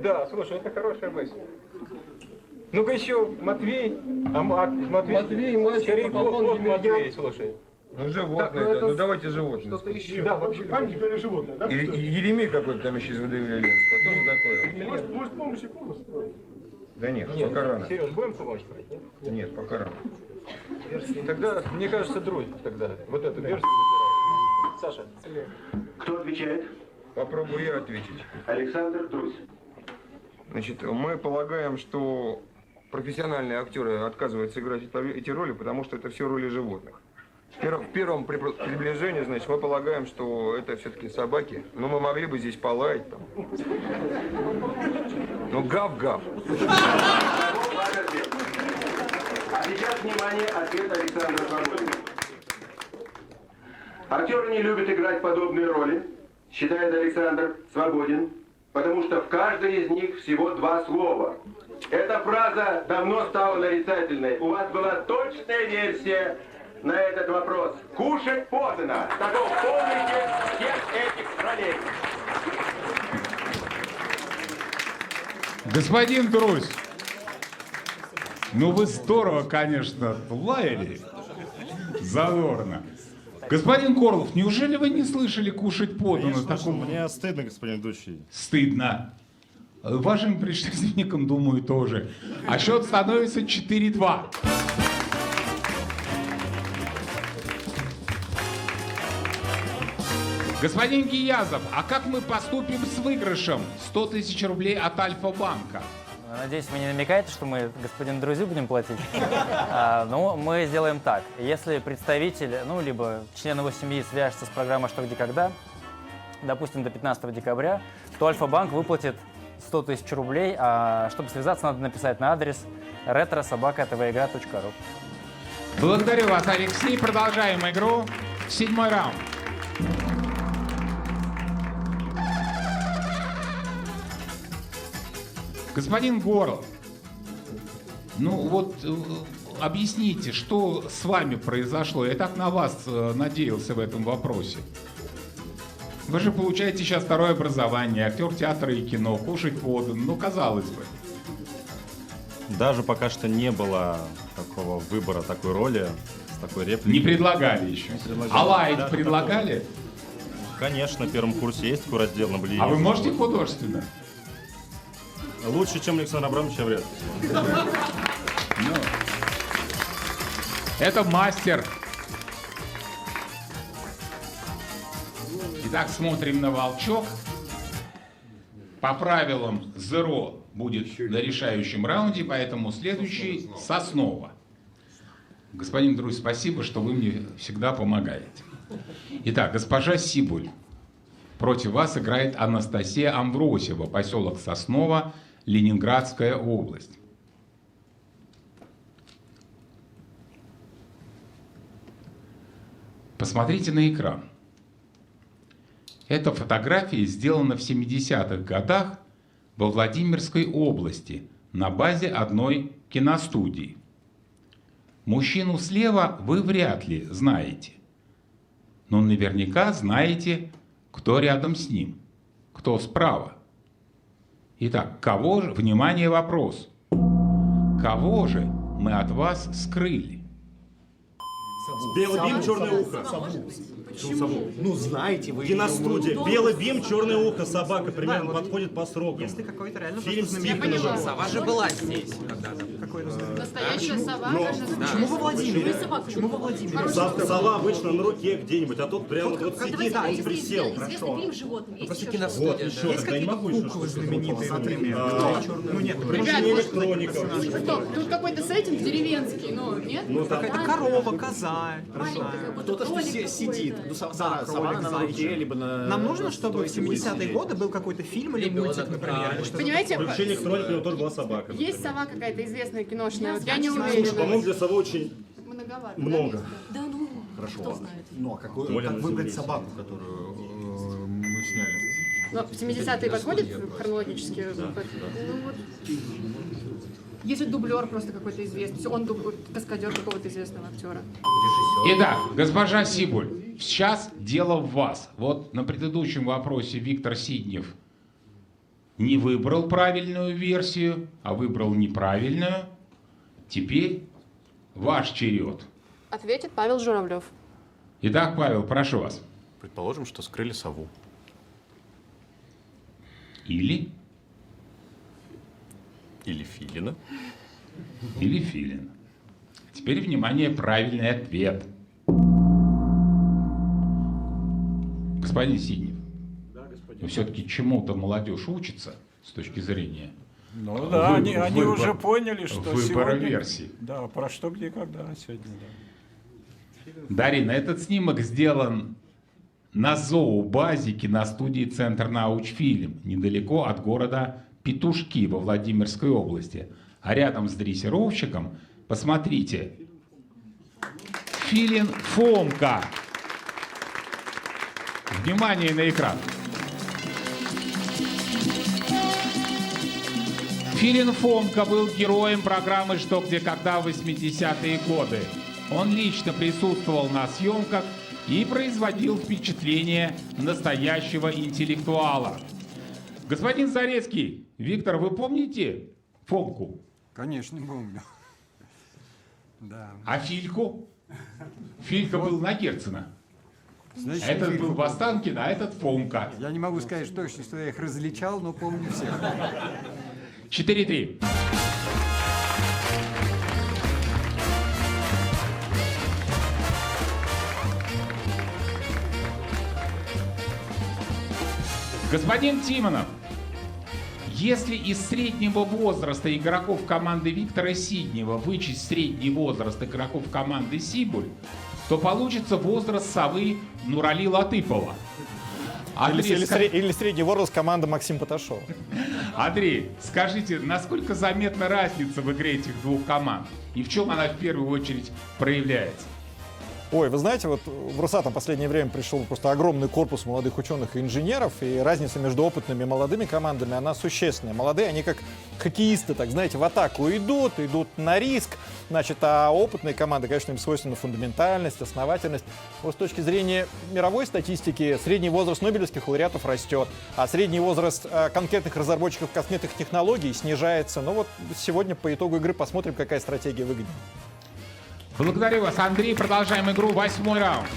да, слушай, это хорошая мысль. Ну-ка еще Матвей, Матвей, мальчик, Аполлон, Емельян, слушай. Ну животное, да. Ну давайте животное. Что-то еще. Да, вообще Памятник или животное, да? И Еремей какой-то там еще из ВДВ Ленского. Тоже такое. Может, помощь и помощь? Да нет, пока рано. Сереж, будем помочь? Нет, пока рано. Тогда, мне кажется, друзь тогда. Вот эту версию. Саша. Кто отвечает? Попробую я ответить. Александр Друзь. Значит, мы полагаем, что профессиональные актеры отказываются играть эти роли, потому что это все роли животных. В первом приближении, значит, мы полагаем, что это все-таки собаки. Но мы могли бы здесь полаять там. Ну, гав-гав. А сейчас, внимание, ответ Александра Свободина. Актеры не любят играть подобные роли, считает Александр Свободин, потому что в каждой из них всего 2 слова. Эта фраза давно стала нарицательной. У вас была точная версия на этот вопрос. Кушать подано. Таков полный текст всех этих ролей. Господин Друзь, ну вы здорово, конечно, лаяли. Задорно. Господин Горлов, неужели вы не слышали «кушать подано»? Такого... Мне стыдно, господин ведущий. Стыдно. Вашим предшественникам, думаю, тоже. А счет становится 4-2. Господин Гиязов, а как мы поступим с выигрышем 100 тысяч рублей от Альфа-банка? Надеюсь, вы не намекаете, что мы господину Друзю будем платить. Ну, мы сделаем так. Если представитель, ну, либо член его семьи свяжется с программой «Что, где, когда», допустим, до 15 декабря, то Альфа-банк выплатит 100 тысяч рублей. А чтобы связаться, надо написать на адрес retro@tvoigра.ru. Благодарю вас, Алексей. Продолжаем игру. 7-й раунд. Господин Горлов, ну вот объясните, что с вами произошло? Я так на вас надеялся в этом вопросе. Вы же получаете сейчас 2-е образование, актер театра и кино, кушать подано, ну казалось бы. Даже пока что не было такого выбора, такой роли, с такой репликой. Не предлагали еще. А лаять предлагали? Конечно, на первом курсе есть такой раздел на «Ближе». А вы можете художественно? Лучше, чем Александр Абрамович, я вряд ли. Ну, это мастер. Итак, смотрим на волчок. По правилам Зеро будет на решающем раунде, поэтому следующий Соснова. Господин Друзь, спасибо, что вы мне всегда помогаете. Итак, госпожа Сибуль. Против вас играет Анастасия Амвросьева, поселок Сосново, Ленинградская область. Посмотрите на экран. Эта фотография сделана в 70-х годах во Владимирской области на базе одной киностудии. Мужчину слева вы вряд ли знаете, но наверняка знаете, кто рядом с ним, кто справа. Итак, кого же, внимание, вопрос, кого же мы от вас скрыли? Белый бим, черное ухо. Почему? Ну, знаете вы. Киностудия. Белый бим, черное ухо. Собака примерно подходит по срокам. Если какой-то реально фильм я поняла, сова же была здесь когда-то. какой-то? Настоящая сова. Почему во Владимире? Почему во Владимире? Сова обычно на руке где-нибудь, а тут прямо вот сидит, он присел. Известный фильм «Животные». Просто Вот киностудия. еще, Есть тогда не какие-то могу еще куклы что-то знаменитые, например? Ну нет, Приключения электроников. Стоп, тут какой-то сеттинг деревенский, ну, нет? какая-то корова, коза. Кто-то что сидит. Ну, сова на руке, либо на... Нам нужно, чтобы в 70-е годы был какой-то фильм или мультик, например. или что-то Понимаете, Приключения электроники, у него тоже была собака. есть сова какая-то известная киношная, вот я не Слушай, по-моему, уверена. для совы очень Многовато. много. Да ну, Хорошо, кто ладно. знает. Ну, а как Доля на выбрать земле. собаку, которую мы сняли? Но 70-е подходит хронологически? Ну, вот. Если дублер просто какой-то известный, он каскадер какого-то известного актера. Итак, госпожа Сибуль, сейчас дело в вас. Вот на предыдущем вопросе Виктор Сиднев не выбрал правильную версию, а выбрал неправильную. Теперь ваш черед. Ответит Павел Журавлев. Итак, Павел, прошу вас. Предположим, что скрыли сову. Или Филина. Или филин. Теперь, внимание, правильный ответ. Господин Сиднев, но все-таки чему-то молодежь учится с точки зрения Ну да, они уже поняли, что выбора сегодня... версий. Да, про что, где, когда сегодня, да. Дарина, этот снимок сделан на зообазе киностудии «Центр научфильм», недалеко от города Петушки во Владимирской области. А рядом с дрессировщиком, посмотрите, филин Фомка. Внимание на экран. Филин Фомка был героем программы «Что, где, когда» в 80-е годы. Он лично присутствовал на съемках и производил впечатление настоящего интеллектуала. Господин Зарецкий, Виктор, вы помните Фомку? Конечно, помню. Да. А Фильку? Филька был на Герцена. Значит, Этот Фильку был Востанкин, а этот Фомка. Я не могу сказать точно, что я их различал, но помню всех. 4-3. Господин Тимонов, если из среднего возраста игроков команды Виктора Сиднева вычесть средний возраст игроков команды Сибуль, то получится возраст совы Нурали Латыпова. Или средний возраст команды Максим Поташова. Андрей, скажите, насколько заметна разница в игре этих двух команд? И в чем она в первую очередь проявляется? Ой, вы знаете, вот в Росатом в последнее время пришел просто огромный корпус молодых ученых и инженеров, и разница между опытными и молодыми командами, она существенная. Молодые, они как хоккеисты, так знаете, в атаку идут на риск, значит, а опытные команды, конечно, им свойственна фундаментальность, основательность. Вот с точки зрения мировой статистики, средний возраст нобелевских лауреатов растет, а средний возраст конкретных разработчиков косметных технологий снижается. Ну вот сегодня по итогу игры посмотрим, какая стратегия выгоднее. Благодарю вас, Андрей. Продолжаем игру. 8-й раунд.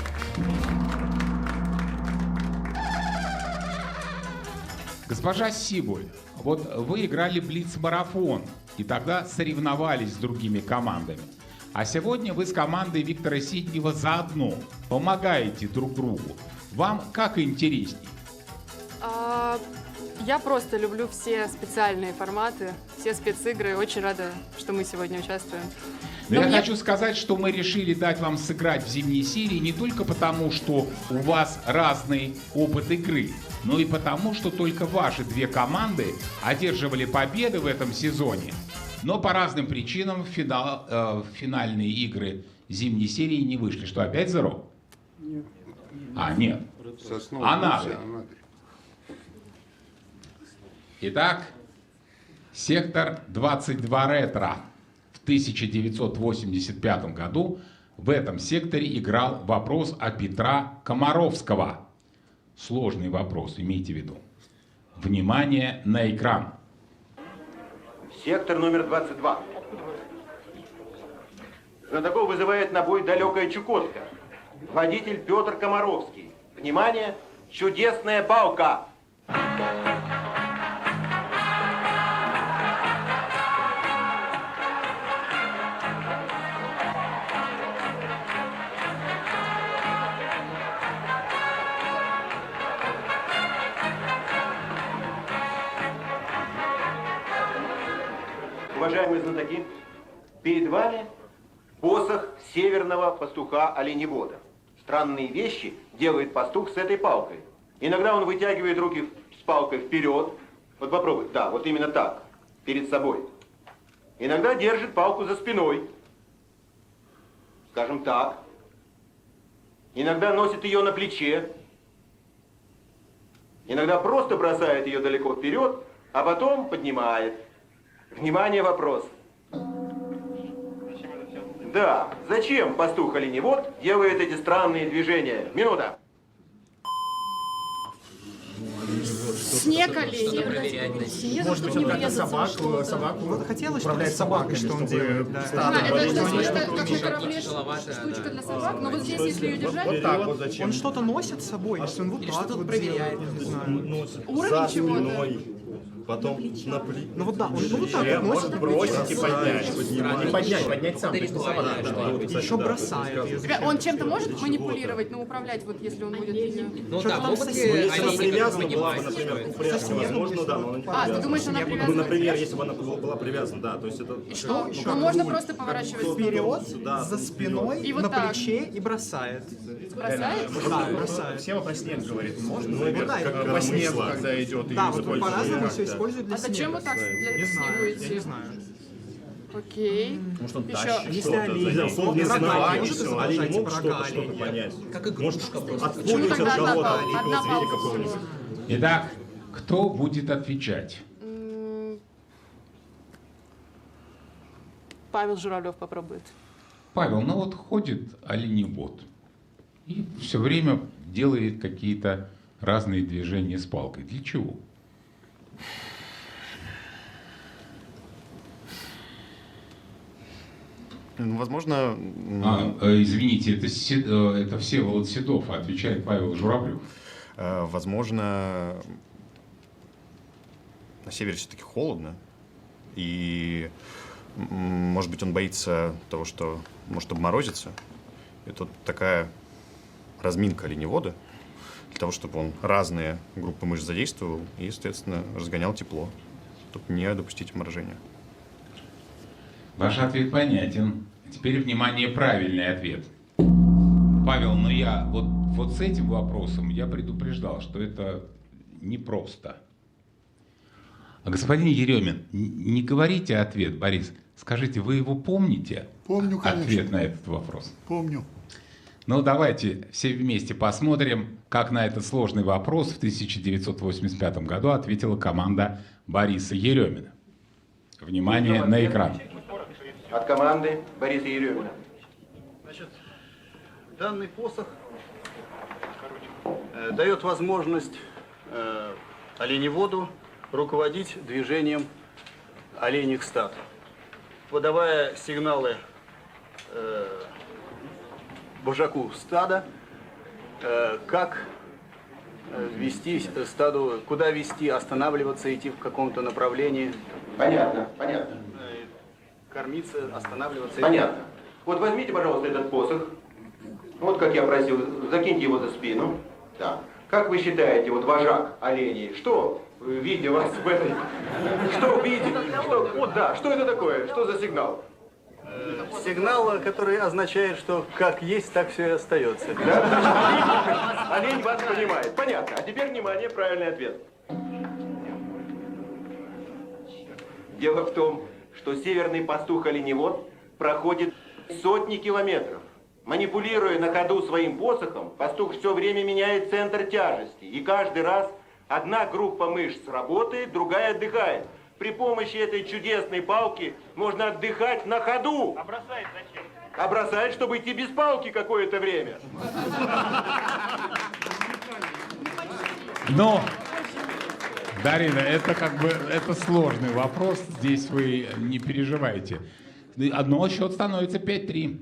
Госпожа Сибуль, вот вы играли блиц-марафон и тогда соревновались с другими командами. А сегодня вы с командой Виктора Сиднева заодно помогаете друг другу. Вам как интересней? Я просто люблю все специальные форматы, все специгры. Очень рада, что мы сегодня участвуем. Но я хочу сказать, что мы решили дать вам сыграть в зимней серии не только потому, что у вас разный опыт игры, но и потому, что только ваши две команды одерживали победы в этом сезоне. Но по разным причинам финальные игры зимней серии не вышли. Что, опять зеро? Нет. Нет. Анады. Итак, сектор 22 ретро. В 1985 году в этом секторе играл вопрос о Петра Комаровского. Сложный вопрос, имейте в виду. Внимание на экран. Сектор номер 22. Знатоков вызывает на бой далекая Чукотка. Водитель Петр Комаровский. Внимание, чудесная палка. уважаемые знатоки, перед вами посох северного пастуха-оленевода. Странные вещи делает пастух с этой палкой. Иногда он вытягивает руки с палкой вперед. Вот попробуй. Да, вот именно так. Перед собой. Иногда держит палку за спиной. Скажем так. Иногда носит ее на плече. Иногда просто бросает ее далеко вперед, а потом поднимает. Внимание, вопрос. Да, зачем пастух-оленевод делает эти странные движения? Минута. Снег оленей. Может быть, он как-то собаку управляет собакой, что он делает. Это как на корабле штучка для собак, но вот здесь, если ее держать... Вот так вот зачем? Он что-то носит с собой, если он вот так вот проверяет, не знаю. Уровень чего-то. Потом на плечи. Ну вот да, он вот так вот носит. Бросить и поднять. Поднять сам, то есть не собака. Еще бросает. Он чем-то может манипулировать, но управлять, вот если он будет ее... Ну да, могут ли они привязана была бы, например, к упряжке, возможно, да, но она не привязана. ты думаешь, она привязана? Ну, например, если бы она была привязана, да, то есть это... И что? Ну, можно просто поворачивать вперед, за спиной, и вот на так. плече и бросает. Бросает? Да, бросает. Все про снег говорит. Можно, Ну, да, как по снегу, когда идет. Да, вот по-разному все используют для А зачем снега. вот так для Не знаю, снегу я идти? не знаю. Окей. Может, он Еще. тащит Если что-то. олень, Не знаю, он не рога знаю, может все. изображать, Олень мог рога что-то оленя. понять. Как игрушка Может, Почему отпугивать от тогда одна кого-то, палка? дикого Одна зверя палка какого-нибудь. всего. Итак, кто будет отвечать? Павел Журавлев попробует. Павел, ну вот ходит оленевод и все время делает какие-то разные движения с палкой. Для чего? Ну, возможно... Извините, это Всеволод Седов, отвечает Павел Журавлев. Возможно, на севере все-таки холодно, и, может быть, он боится того, что может обморозиться. И тут такая разминка оленевода для того, чтобы он разные группы мышц задействовал и, естественно, разгонял тепло, чтобы не допустить обморожения. Ваш ответ понятен. Теперь, внимание, правильный ответ. Павел, но я вот с этим вопросом я предупреждал, что это непросто. Господин Еремин, не говорите ответ, Борис. Скажите, вы его помните? Помню, конечно. Ответ на этот вопрос. Помню. Ну, давайте все вместе посмотрим, как на этот сложный вопрос в 1985 году ответила команда Бориса Еремина. Внимание на экран. От команды Бориса Еремина. Значит, данный посох дает возможность оленеводу руководить движением оленьих стад, подавая сигналы вожаку стада, как вести стаду, куда вести, останавливаться, идти в каком-то направлении. Понятно, понятно. Кормиться, останавливаться. Понятно. Вот возьмите, пожалуйста, этот посох. Вот как я просил, закиньте его за спину. Так. Как вы считаете, вот вожак оленей, что, видя вас в этой... Что видит? Что, вот да, что это такое? Что за сигнал? Сигнал, который означает, что как есть, так все и остается. Да? Олень вас понимает. Понятно. А теперь, внимание, правильный ответ. Дело в том, что северный пастух-оленевод проходит сотни километров. Манипулируя на ходу своим посохом, пастух все время меняет центр тяжести. И каждый раз одна группа мышц работает, другая отдыхает. При помощи этой чудесной палки можно отдыхать на ходу. А бросает зачем? А бросает, чтобы идти без палки какое-то время. Но, Дарина, это это сложный вопрос. Здесь вы не переживайте. Но счет становится 5-3.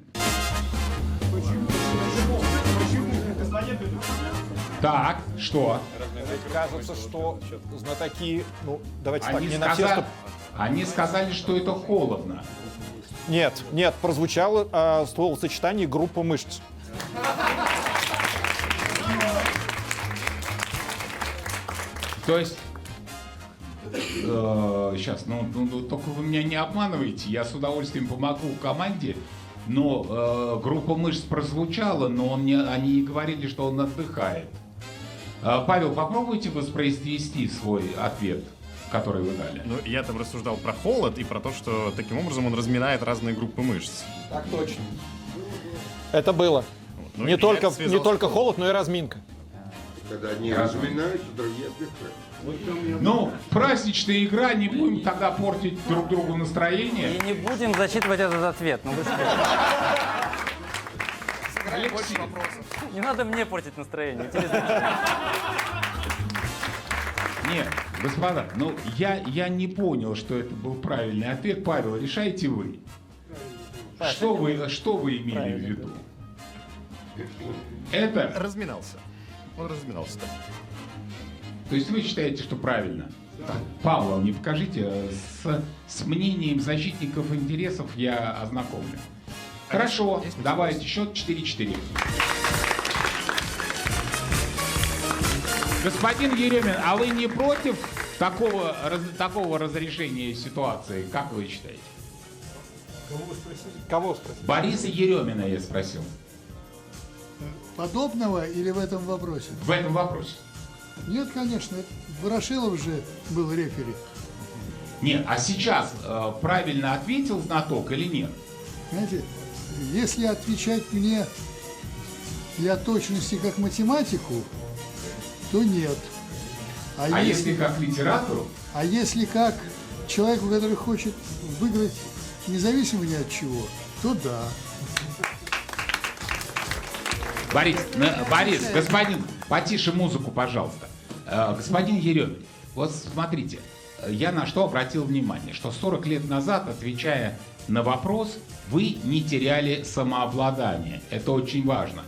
Так, что? Кажется, что знатоки, ну, давайте Они так, не на те, что... Они сказали, что это холодно. Нет, прозвучало словосочетание «группа мышц». То есть Сейчас, только вы меня не обманываете, я с удовольствием помогу команде, но группа мышц прозвучала, но они говорили, что он отдыхает. Павел, попробуйте воспроизвести свой ответ, который вы дали. Ну, я там рассуждал про холод и про то, что таким образом он разминает разные группы мышц. Так точно. Это было. Ну, не только холод, но и разминка. Когда одни разминаются, другие отдыхают. Ну, праздничная игра, не будем тогда портить друг другу настроение. И не будем зачитывать этот ответ. Ну, вы что? Не надо мне портить настроение. Нет, господа, ну я не понял, что это был правильный ответ. Павел, решайте вы. Что вы имели в виду? Это... Разминался. Он разминался. То есть вы считаете, что правильно? Павла, мне покажите, с мнением защитников интересов я ознакомлю. Хорошо, давайте, счет 4-4. Господин Еремин, а вы не против такого разрешения ситуации? Как вы считаете? Кого спросили? Бориса Еремина я спросил. Подобного или в этом вопросе? В этом вопросе. Нет, конечно. Ворошилов же был рефери. Нет, а сейчас правильно ответил знаток или нет? Знаете, если отвечать мне для точности как математику, то нет. А если как литературу? А если как человеку, который хочет выиграть независимо ни от чего, то да. Борис, господин, потише музыку, пожалуйста. Господин Еремин, вот смотрите, я на что обратил внимание, что 40 лет назад, отвечая на вопрос, вы не теряли самообладание. Это очень важно.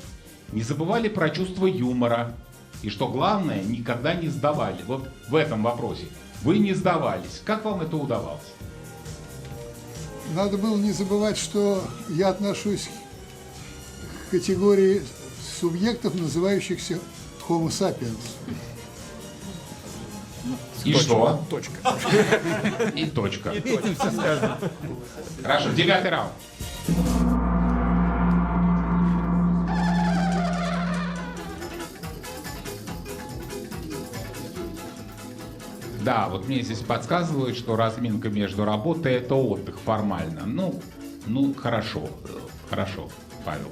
Не забывали про чувство юмора. И что главное, никогда не сдавали. Вот в этом вопросе. Вы не сдавались. Как вам это удавалось? Надо было не забывать, что я отношусь к категории субъектов, называющихся Homo sapiens. И что? Точка. И точка. И точка. Все сказано. Хорошо, 9-й раунд. Да, вот мне здесь подсказывают, что разминка между работой — это отдых формально. Ну, хорошо, Павел.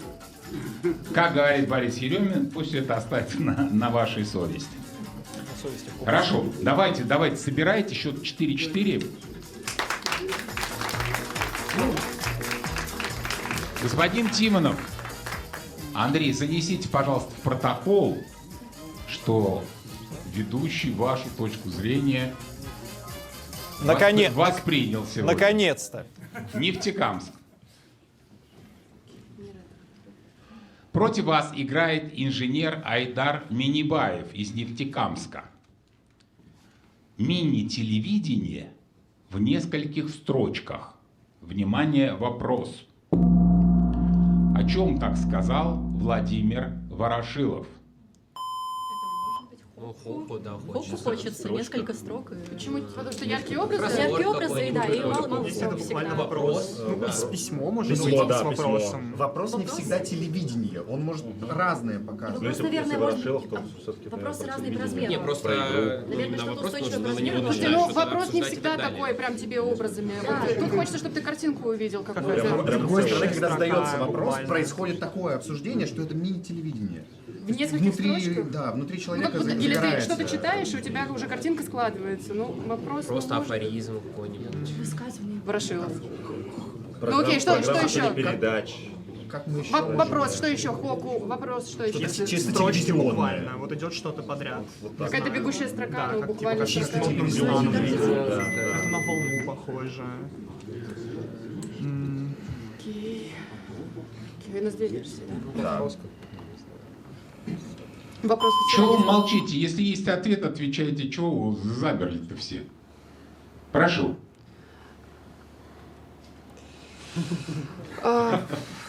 Как говорит Борис Еремин, пусть это останется на вашей совести. Хорошо, давайте, собирайте, счет 4-4. Господин Тимонов, Андрей, занесите, пожалуйста, в протокол, что ведущий вашу точку зрения воспринял сегодня. Наконец-то. Нефтекамск. Против вас играет инженер Айдар Минибаев из Нефтекамска. Мини-телевидение в нескольких строчках. Внимание, вопрос. О чем так сказал Владимир Ворошилов? Хоку хочется, несколько строк. Почему? Потому что яркие образы? Яркие образы, и да, и мало Если это строк буквально всегда. вопрос, письмо может быть Письмо, да, с вопросом. письмо. Вопрос не всегда телевидение, он может разное показывать. Вопрос, наверное, вопросы разные по размеру. Не, просто наверное, что-то вопрос устойчивое по нужно на него размеру. Слушайте, ну вопрос не всегда такой, прям тебе образами. Вот тут хочется, чтобы ты картинку увидел какую-то. С другой стороны, когда задается вопрос, происходит такое обсуждение, что это мини-телевидение. В нескольких строчках? Да, внутри Ну, человека как будто- или ты загорается. что-то читаешь, и у тебя уже картинка складывается. Ну, вопрос. Просто может- афоризм какой-нибудь. Высказывание. Ворошилов. Ну окей, что еще? Передач. Как мы еще Вопрос, что еще? Хоку, вопрос, что еще? Если чисто строчки телевизионное. буквально, вот идет что-то подряд. Какая-то бегущая строка, ну как буквально типа строка. Это на волну похоже. Окей. Окей, у нас две версии, да? Да. Вопрос. Чего вы молчите? Если есть ответ, отвечайте. Чего вы замерли-то все? Прошу.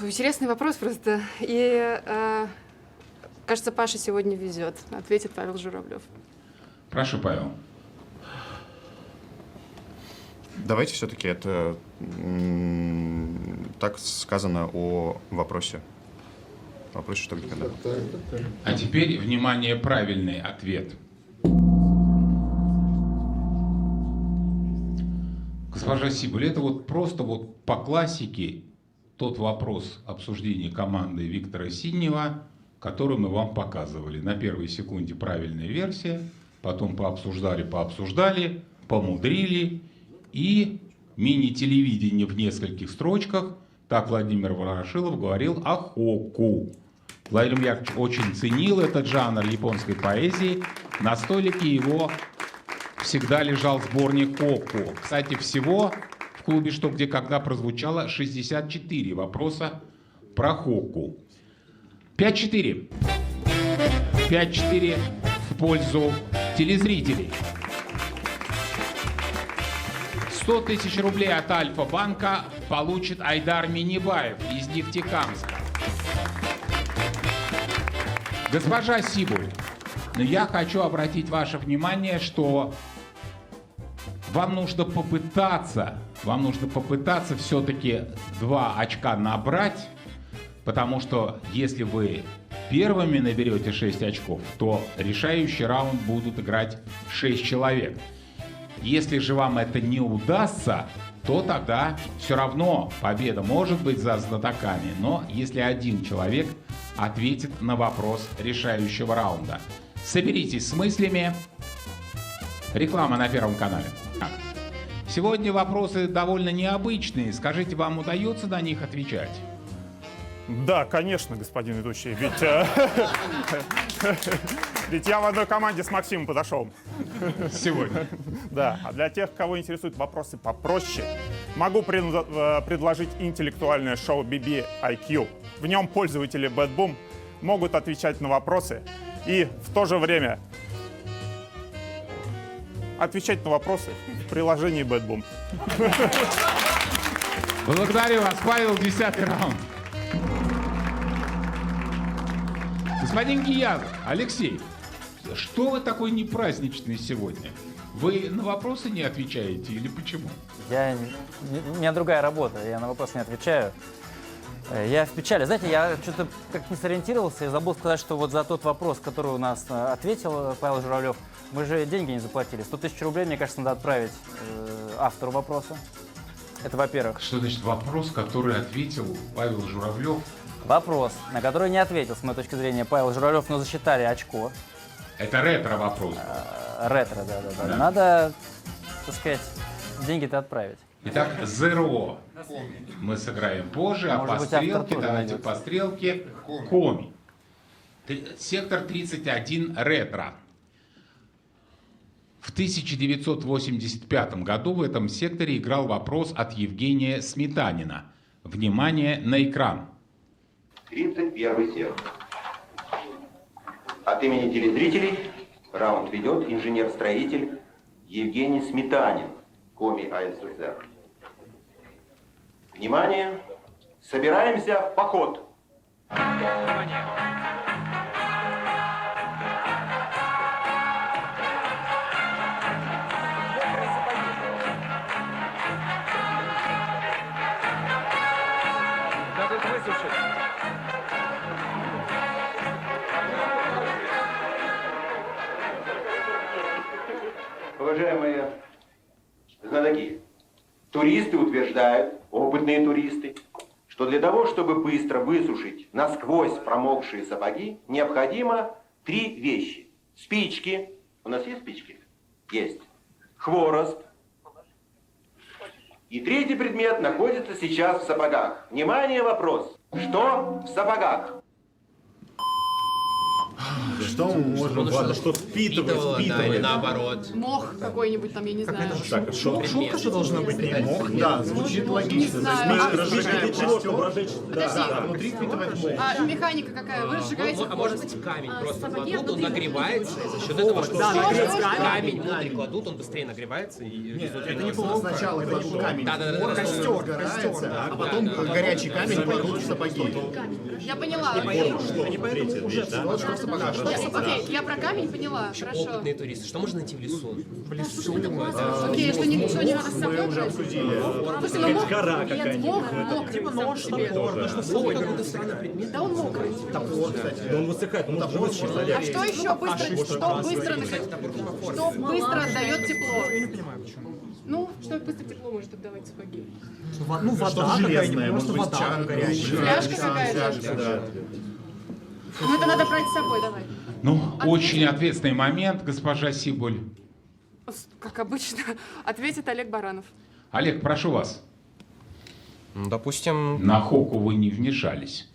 Интересный вопрос просто. И кажется, Паша сегодня везет. Ответит Павел Журавлев. Прошу, Павел. Давайте все-таки это так сказано о вопросе. Вопросе, что где когда. А теперь, внимание, правильный ответ. Госпожа Сибуль, это вот просто вот по классике тот вопрос обсуждения команды Виктора Синева, который мы вам показывали. На первой секунде правильная версия, потом пообсуждали, помудрили, и мини-телевидение в нескольких строчках. Так Владимир Ворошилов говорил о хокку. Владимир Яковлевич очень ценил этот жанр японской поэзии. На столике его всегда лежал сборник хокку. Кстати, всего в клубе «Что, где, когда» прозвучало 64 вопроса про хокку. 5-4. 5-4 в пользу телезрителей. 100 тысяч рублей от Альфа-банка получит Айдар Минибаев из Нефтекамска. Госпожа Сибуль, я хочу обратить ваше внимание, что вам нужно попытаться все-таки 2 очка набрать, потому что если вы первыми наберете 6 очков, то решающий раунд будут играть 6 человек. Если же вам это не удастся, то тогда все равно победа может быть за знатоками. Но если один человек ответит на вопрос решающего раунда. Соберитесь с мыслями. Реклама на Первом канале. Сегодня вопросы довольно необычные. Скажите, вам удается на них отвечать? Да, конечно, господин ведущий. Ведь я в одной команде с Максимом подошел. Сегодня. Да. А для тех, кого интересуют вопросы попроще, могу предложить интеллектуальное шоу BBIQ. В нем пользователи Bad-Boom могут отвечать на вопросы и в то же время отвечать на вопросы в приложении Bad-Boom. Благодарю вас, Павел, 10-й раунд. Господин Гиязов, Алексей, что вы такой непраздничный сегодня? Вы на вопросы не отвечаете или почему? У меня другая работа, я на вопросы не отвечаю. Я в печали. Знаете, я что-то как не сориентировался и забыл сказать, что вот за тот вопрос, который у нас ответил Павел Журавлев, мы же деньги не заплатили. 100 тысяч рублей, мне кажется, надо отправить автору вопроса. Это во-первых. Что значит вопрос, который ответил Павел Журавлев? Вопрос, на который не ответил, с моей точки зрения, Павел Журавлев, но засчитали очко. Это ретро-вопрос. Ретро, да. Надо, так сказать, деньги-то отправить. Итак, ЗРО мы сыграем позже, а по стрелке, давайте по стрелке, Коми. Сектор 31 ретро. В 1985 году в этом секторе играл вопрос от Евгения Сметанина. Внимание на экран. 31 сектор. От имени телезрителей раунд ведет инженер-строитель Евгений Сметанин, Коми АССР. Внимание! Собираемся в поход! Надо их высушить. Уважаемые знатоки, туристы утверждают, опытные туристы, что для того, чтобы быстро высушить насквозь промокшие сапоги, необходимо 3 вещи. Спички. У нас есть спички? Есть. Хворост. И 3-й предмет находится сейчас в сапогах. Внимание, вопрос. Что в сапогах? Что мы можем... Что впитывает, Да, или наоборот. Мох какой-нибудь там, я не знаю. Так, шелка же должна быть, не мох? Да, звучит логично. Разжигаем костер. Внутри впитывает мох. А механика какая? Вы разжигаете А может быть камень просто кладут, он нагревается, и за счет Что? этого Что? камень внутрь кладут, он быстрее нагревается. Нет, это не плохо. Сначала кладут камень, костер сгорается, а потом горячий камень кладут в сапоги. Я поняла. Они поэтому уже что в сапогах. Окей, я про камень поняла, хорошо. Опытные туристы. Что можно найти в лесу? Окей, что ничего не надо с собой брать? Слушай, ну гора нет, мокрый Типа сам по себе. Какой-то странный предмет. Да он мокрый. Да он высыхает, он может живот чистить. А что еще быстро отдает тепло? Я не понимаю, почему. Ну, что быстро тепло может отдавать сапоги? Ну, вода какая-нибудь, может, вода горячая. Фляжка какая-то? Ну, это надо брать с собой, давай. Ну, очень ответственный момент, госпожа Сибуль. Как обычно, ответит Олег Баранов. Олег, прошу вас. Допустим... На Хоку вы не вмешались.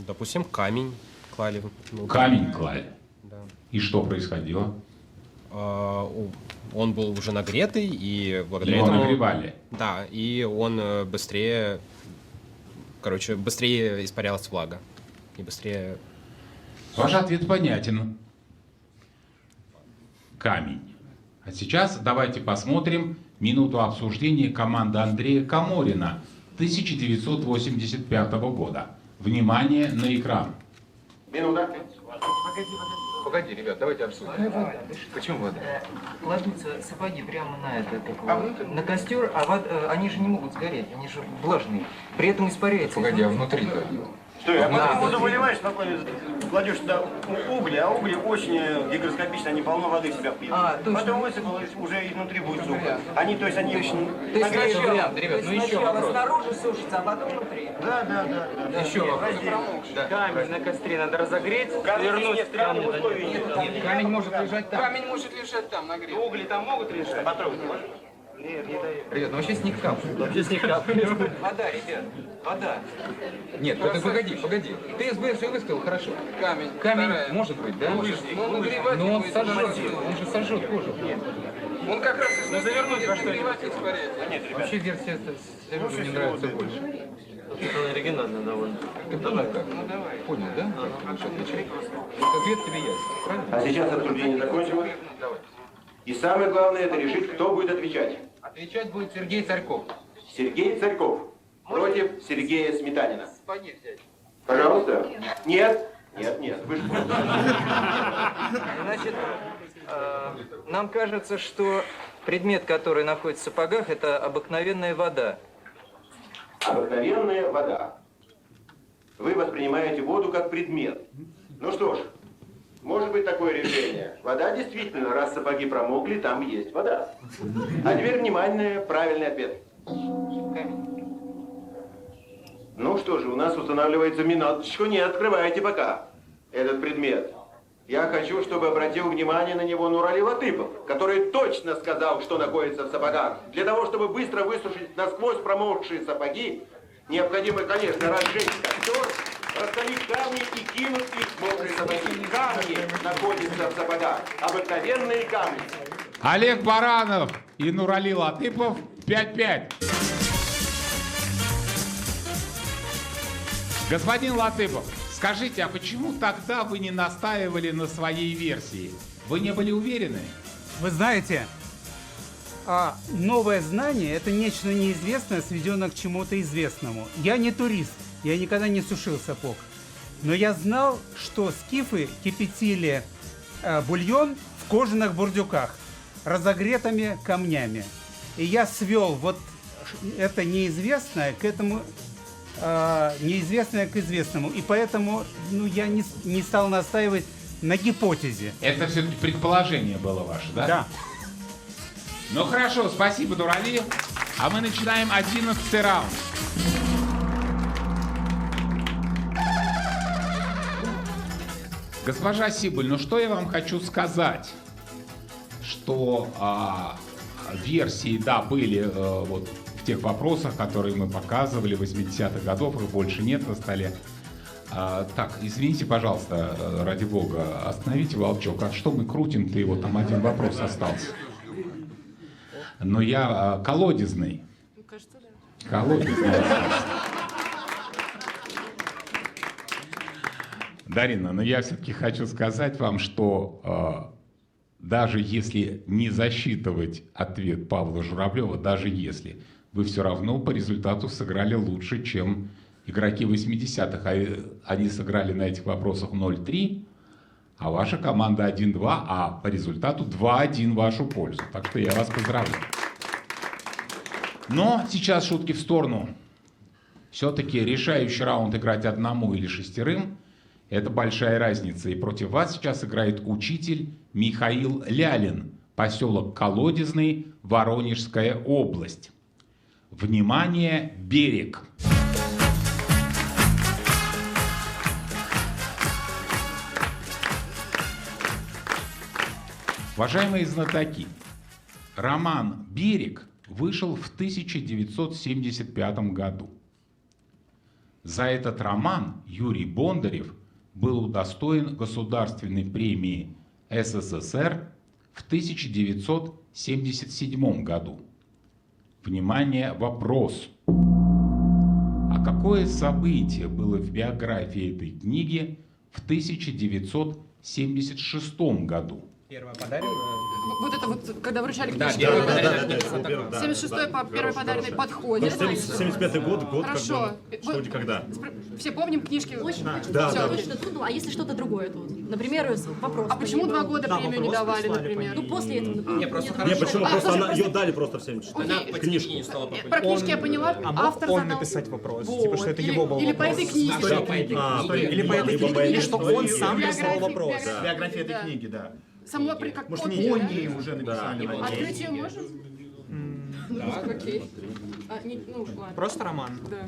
Допустим, камень клали. Камень клали? Да. И что происходило? Он был уже нагретый, и благодаря Его этому... нагревали? Да, и он быстрее испарялась влага. И быстрее... Ваш ответ понятен. Камень. А сейчас давайте посмотрим минуту обсуждения команды Андрея Каморина 1985 года. Внимание на экран. Минута. Погоди, ребят, давайте обсудим. Почему вода? Кладутся сапоги прямо на на костер, а они же не могут сгореть, они же влажные. При этом испаряется. Погоди, а внутри-то? Что, а потом воду выливаешь, спокойно кладешь туда угли, а угли очень гигроскопично, они полно воды в себя впитывают. Потом высыпал, уже изнутри будет сухо. Они, то есть они нагреют. Вариант, ребят, ну еще вопрос. Снаружи сушится, а потом внутри. Да. Еще вопрос. Камень на костре надо разогреть, Вернуть камень в условии нет. Нет, камень может лежать там. Камень может лежать там, нагреть. Угли там могут лежать? Потрогать можешь? Ребят, ну вообще снег капает. Вода, ребят, вода. Нет, погоди. Ты СБ все высказал, хорошо. Камень может быть, да? Но он сожжет кожу. Он как раз завернуть во что-нибудь. Нет, ребят. Вообще версия Сережи мне нравится больше. Это оригинально довольно. Ты понял как? Ну давай. Понял, да? Ответ тебе ясен, правильно? А сейчас обсуждение закончилось. И самое главное, это решить, кто будет отвечать. Отвечать будет Сергей Царьков. Сергей Царьков против Сергея Сметанина. Пожалуйста. Нет. Вы же... Значит, нам кажется, что предмет, который находится в сапогах, это обыкновенная вода. Обыкновенная вода. Вы воспринимаете воду как предмет. Ну что ж, может быть такое решение. Вода действительно, раз сапоги промокли, там есть вода. А теперь внимание, правильный ответ. Ну что же, у нас устанавливается минуточку, не открывайте пока этот предмет. Я хочу, чтобы обратил внимание на него Нурали Латыпов, который точно сказал, что находится в сапогах. Для того, чтобы быстро высушить насквозь промокшие сапоги, необходимо, конечно, разжечь костер, расстелить камни и кинуть их в мокрые сапоги. Камни находятся в сапогах, обыкновенные камни. Олег Баранов и Нурали Латыпов 5-5. Господин Латыпов, скажите, а почему тогда вы не настаивали на своей версии? Вы не были уверены? Вы знаете, новое знание – это нечто неизвестное, сведенное к чему-то известному. Я не турист, я никогда не сушил сапог. Но я знал, что скифы кипятили бульон в кожаных бурдюках, разогретыми камнями. И я свел вот это неизвестное к этому, неизвестное к известному. И поэтому я не стал настаивать на гипотезе. Это все-таки предположение было ваше, да? Да. Ну хорошо, спасибо, Нурали. А мы начинаем 11-й раунд. Госпожа Сибуль, ну что я вам хочу сказать? Что версии, да, были вот в тех вопросах, которые мы показывали 80-х годов, их больше нет на столе. Так, извините, пожалуйста, ради бога, остановите волчок. А что мы крутим-то его? Там один вопрос остался. Но я колодезный. Кажется, да. Колодезный. Дарина, но я все-таки хочу сказать вам, что даже если не засчитывать ответ Павла Журавлева, даже если, вы все равно по результату сыграли лучше, чем игроки 80-х. Они сыграли на этих вопросах 0-3, А ваша команда 1-2, а по результату 2-1 в вашу пользу. Так что я вас поздравляю. Но сейчас шутки в сторону. Все-таки решающий раунд играть одному или шестерым – это большая разница. И против вас сейчас играет учитель Михаил Лялин, поселок Колодезный, Воронежская область. Внимание, берег! Уважаемые знатоки, роман «Берег» вышел в 1975 году. За этот роман Юрий Бондарев был удостоен Государственной премии СССР в 1977 году. Внимание, вопрос. А какое событие было в биографии этой книги в 1976 году? Первое подаренное. Вот это вот, когда вручали Да, книжки. первый подаренный. Да, 76-й первый подаренный подходит. 75-й год, Хорошо. как бы, что где когда. Все помним книжки. Очень Да, всё, да. точно тут было. А если что-то другое тут? Например, вопрос. А почему 2 года Да, премию не вопрос давали, прислали, например? Ну, после этого, например. Не, просто нет. хорошо. Не, почему? А, Просто слушай, ее дали просто в 76. Окей. По книжке стала Про книжки я поняла, А мог автор он задал. написать вопрос? Вот. Типа, что это его был Или по вопрос? этой книге. Или по этой книге. Или по этой книге, или что он сам прислал вопрос. Биография этой книги, да. Само как Может, копия, не да? они уже написали. Открыть ее можно? Окей. Ну, ладно. Просто роман. Да.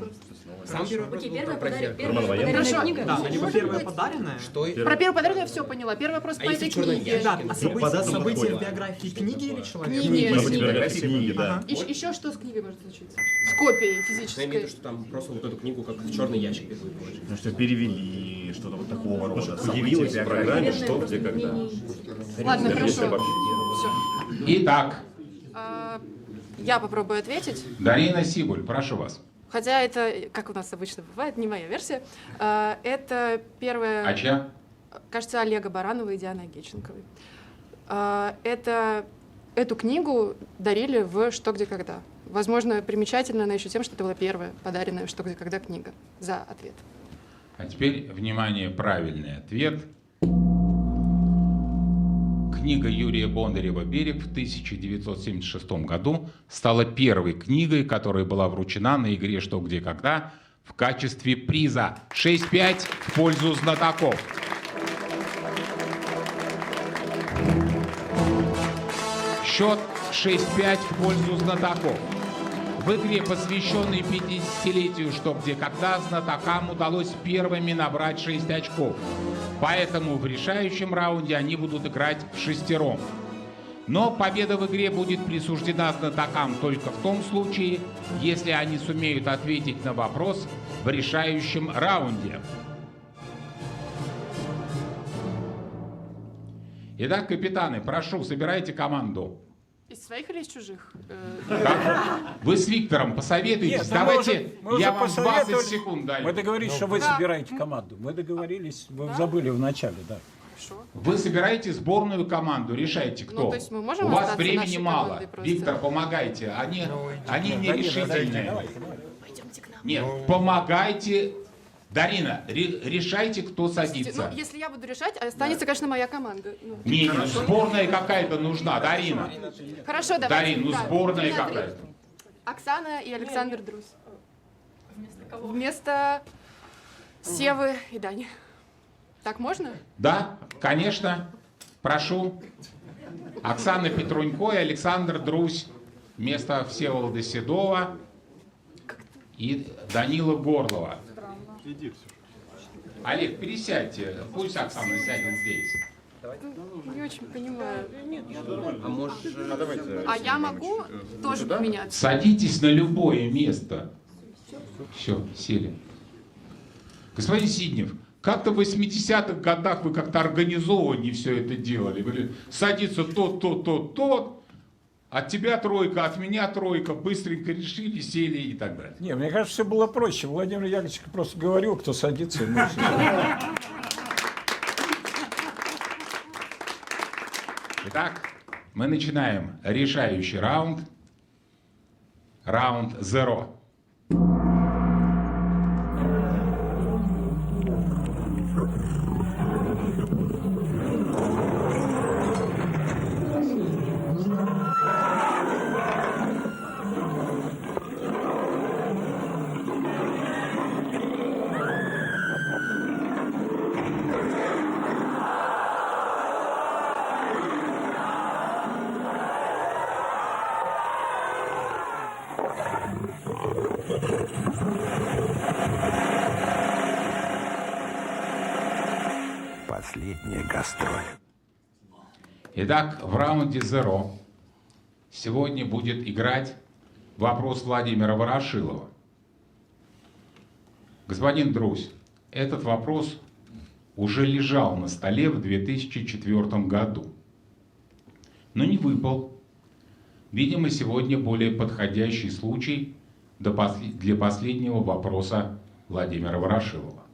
Сам первый вопрос Окей, был первая про зеркало. подаренная Хорошо. книга. Да, либо Может первое быть. подаренное. Что? Про первый подарок я все поняла. Первый вопрос по этой книге. Да, а события в подходит. биографии книги или человека? Книги. Книги, да. Еще что с книгой может случиться? С копией физической. что там просто вот эту книгу как в черный ящик будет положить. Ну, что перевели, что-то вот такого рода. Появилось в программе «Что, где, когда». Ладно, хорошо. Все. Итак, Я попробую ответить. Дарина Сибуль, прошу вас. Хотя это, как у нас обычно бывает, не моя версия. Это первая... А чья? Кажется, Олега Баранова и Дианы Агеченковой. Эту книгу дарили в «Что, где, когда». Возможно, примечательно она еще тем, что это была первая подаренная «Что, где, когда» книга. За ответ. А теперь, внимание, правильный ответ. Книга Юрия Бондарева «Берег» в 1976 году стала первой книгой, которая была вручена на игре «Что, где, когда» в качестве приза. 6-5 в пользу знатоков. Счет 6-5 в пользу знатоков. В игре, посвященной 50-летию «Что, где, когда», знатокам удалось первыми набрать 6 очков. Поэтому в решающем раунде они будут играть вшестером. Но победа в игре будет присуждена знатокам только в том случае, если они сумеют ответить на вопрос в решающем раунде. Итак, капитаны, прошу, собирайте команду. Из своих или из чужих? Вы с Виктором посоветуйтесь. Нет, давайте, мы я уже вам 20 посоветовали. секунд даю. Мы договорились, что вы собираете команду. Мы договорились, вы забыли в начале, да. Вы собираете сборную команду, решайте, кто. Ну, то есть мы можем У вас остаться времени нашей мало. командой просто? Виктор, помогайте. Они нерешительные. Пойдемте к нам. Нет, помогайте. Дарина, решайте, кто Слушайте, садится. ну, если я буду решать, останется, конечно, моя команда. Ну. Не, сборная какая-то нужна, Дарина. Хорошо, давайте. Дарин, ну да, сборная 3 на 3. какая-то. Оксана и Александр Друзь. Вместо кого? Вместо Севы и Дани. Так можно? Да, конечно. Прошу. Оксана Петрунько и Александр Друзь вместо Всеволода Седова и Данила Горлова. Олег, пересядьте. Пусть Оксана сядет здесь. Не очень понимаю. А может... А я могу тоже поменяться? Садитесь на любое место. Все, сели. Господин Сиднев, как-то в 80-х годах вы как-то организованнее все это делали. Вы садится тот. От тебя тройка, от меня тройка. Быстренько решили, сели и так далее. Не, мне кажется, все было проще. Владимир Яковлевич просто говорил, кто садится. И мы Итак, мы начинаем решающий раунд. Раунд 0. последняя гастроль. Итак, в раунде Zero сегодня будет играть вопрос Владимира Ворошилова. Господин Друзь, этот вопрос уже лежал на столе в 2004 году, но не выпал. Видимо, сегодня более подходящий случай для последнего вопроса Владимира Ворошилова.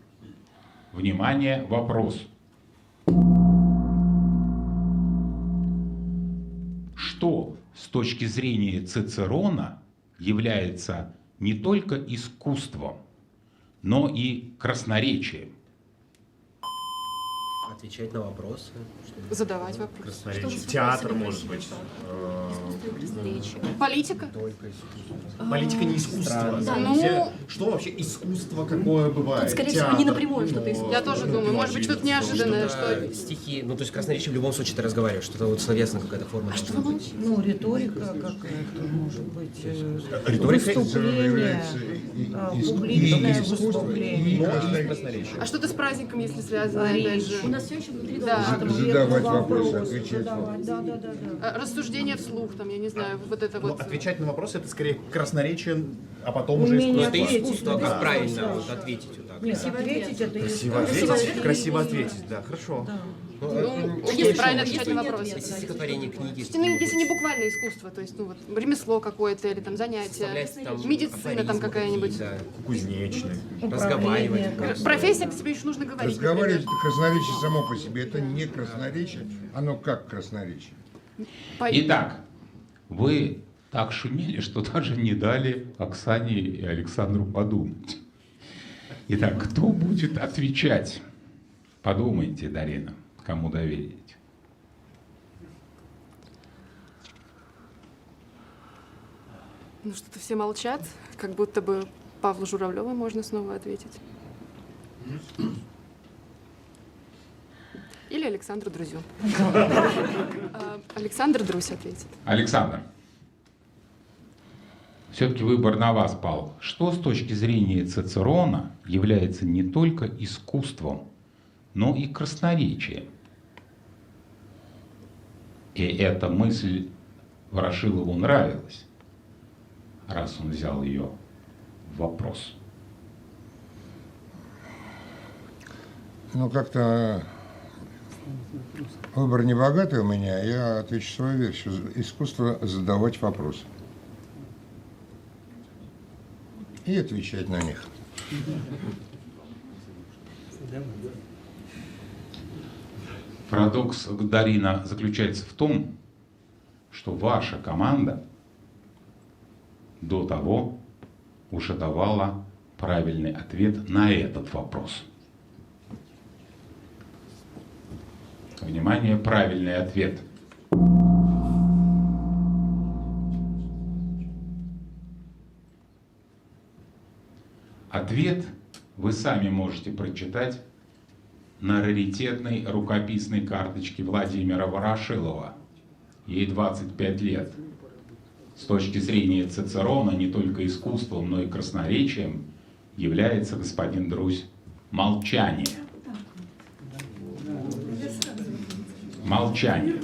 Внимание, вопрос. Что с точки зрения Цицерона является не только искусством, но и красноречием? Отвечать на вопросы. Задавать вопросы. Красноречие. Театр, может быть. Политика? Политика не искусство. Да, ну... Что вообще искусство какое бывает? Тут, скорее всего, не напрямую что-то Я тоже думаю, может быть, что-то неожиданное, что... Стихи, ну то есть красноречие в любом случае ты разговариваешь, что-то вот словесная какая-то форма. А что вы молчите? Ну, риторика какая-то, может быть. Риторика выступление, публичное выступление. А что-то с праздником, если связано, опять же? У нас все еще внутри Задавать вопросы, отвечать. Рассуждение вслух, там, я не знаю, вот это вот... Отвечать на вопросы — это скорее красноречие, а потом уже искусство. искусство. Это искусство, как правильно вот ответить вот так. Нет, ответить это Красиво ответить, да, хорошо. Ну, если правильно отвечать на вопросы. Если стихотворение, книги. Если не буквальное искусство, то есть, ну вот, ремесло какое-то или там занятие, медицина там какая-нибудь. Кузнечный. Разговаривать. Профессия, к тебе еще нужно говорить. Разговаривать — это красноречие само по себе. Это не красноречие, оно как красноречие. Итак, вы так шумели, что даже не дали Оксане и Александру подумать. Итак, кто будет отвечать? Подумайте, Дарина, кому доверить. Ну что-то все молчат, как будто бы Павлу Журавлеву можно снова ответить. Или Александру Друзю. Александр Друзь ответит. Александр, все-таки выбор на вас пал. Что с точки зрения Цицерона является не только искусством, но и красноречием? И эта мысль Ворошилову нравилась, раз он взял ее в вопрос. Ну, как-то выбор не богатый у меня, я отвечу свою версию. Искусство задавать вопросы. И отвечать на них. Парадокс, Дарина, заключается в том, что ваша команда до того уже давала правильный ответ на этот вопрос. Внимание, правильный ответ. Ответ вы сами можете прочитать на раритетной рукописной карточке Владимира Ворошилова. Ей 25 лет. С точки зрения Цицерона не только искусством, но и красноречием является, господин Друзь, молчание. Молчание.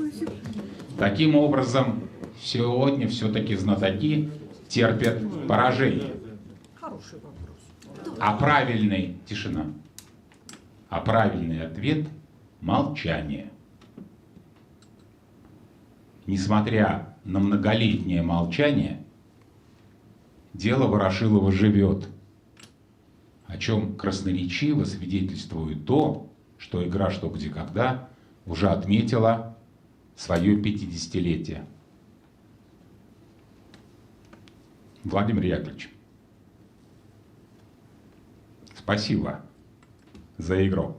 Таким образом, сегодня все-таки знатоки терпят поражение. Хороший вопрос. А правильный — тишина. А правильный ответ — молчание. Несмотря на многолетнее молчание, дело Ворошилова живет, о чем красноречиво свидетельствует то, что игра «Что, где, когда» уже отметила свое 50-летие. Владимир Яковлевич, спасибо за игру.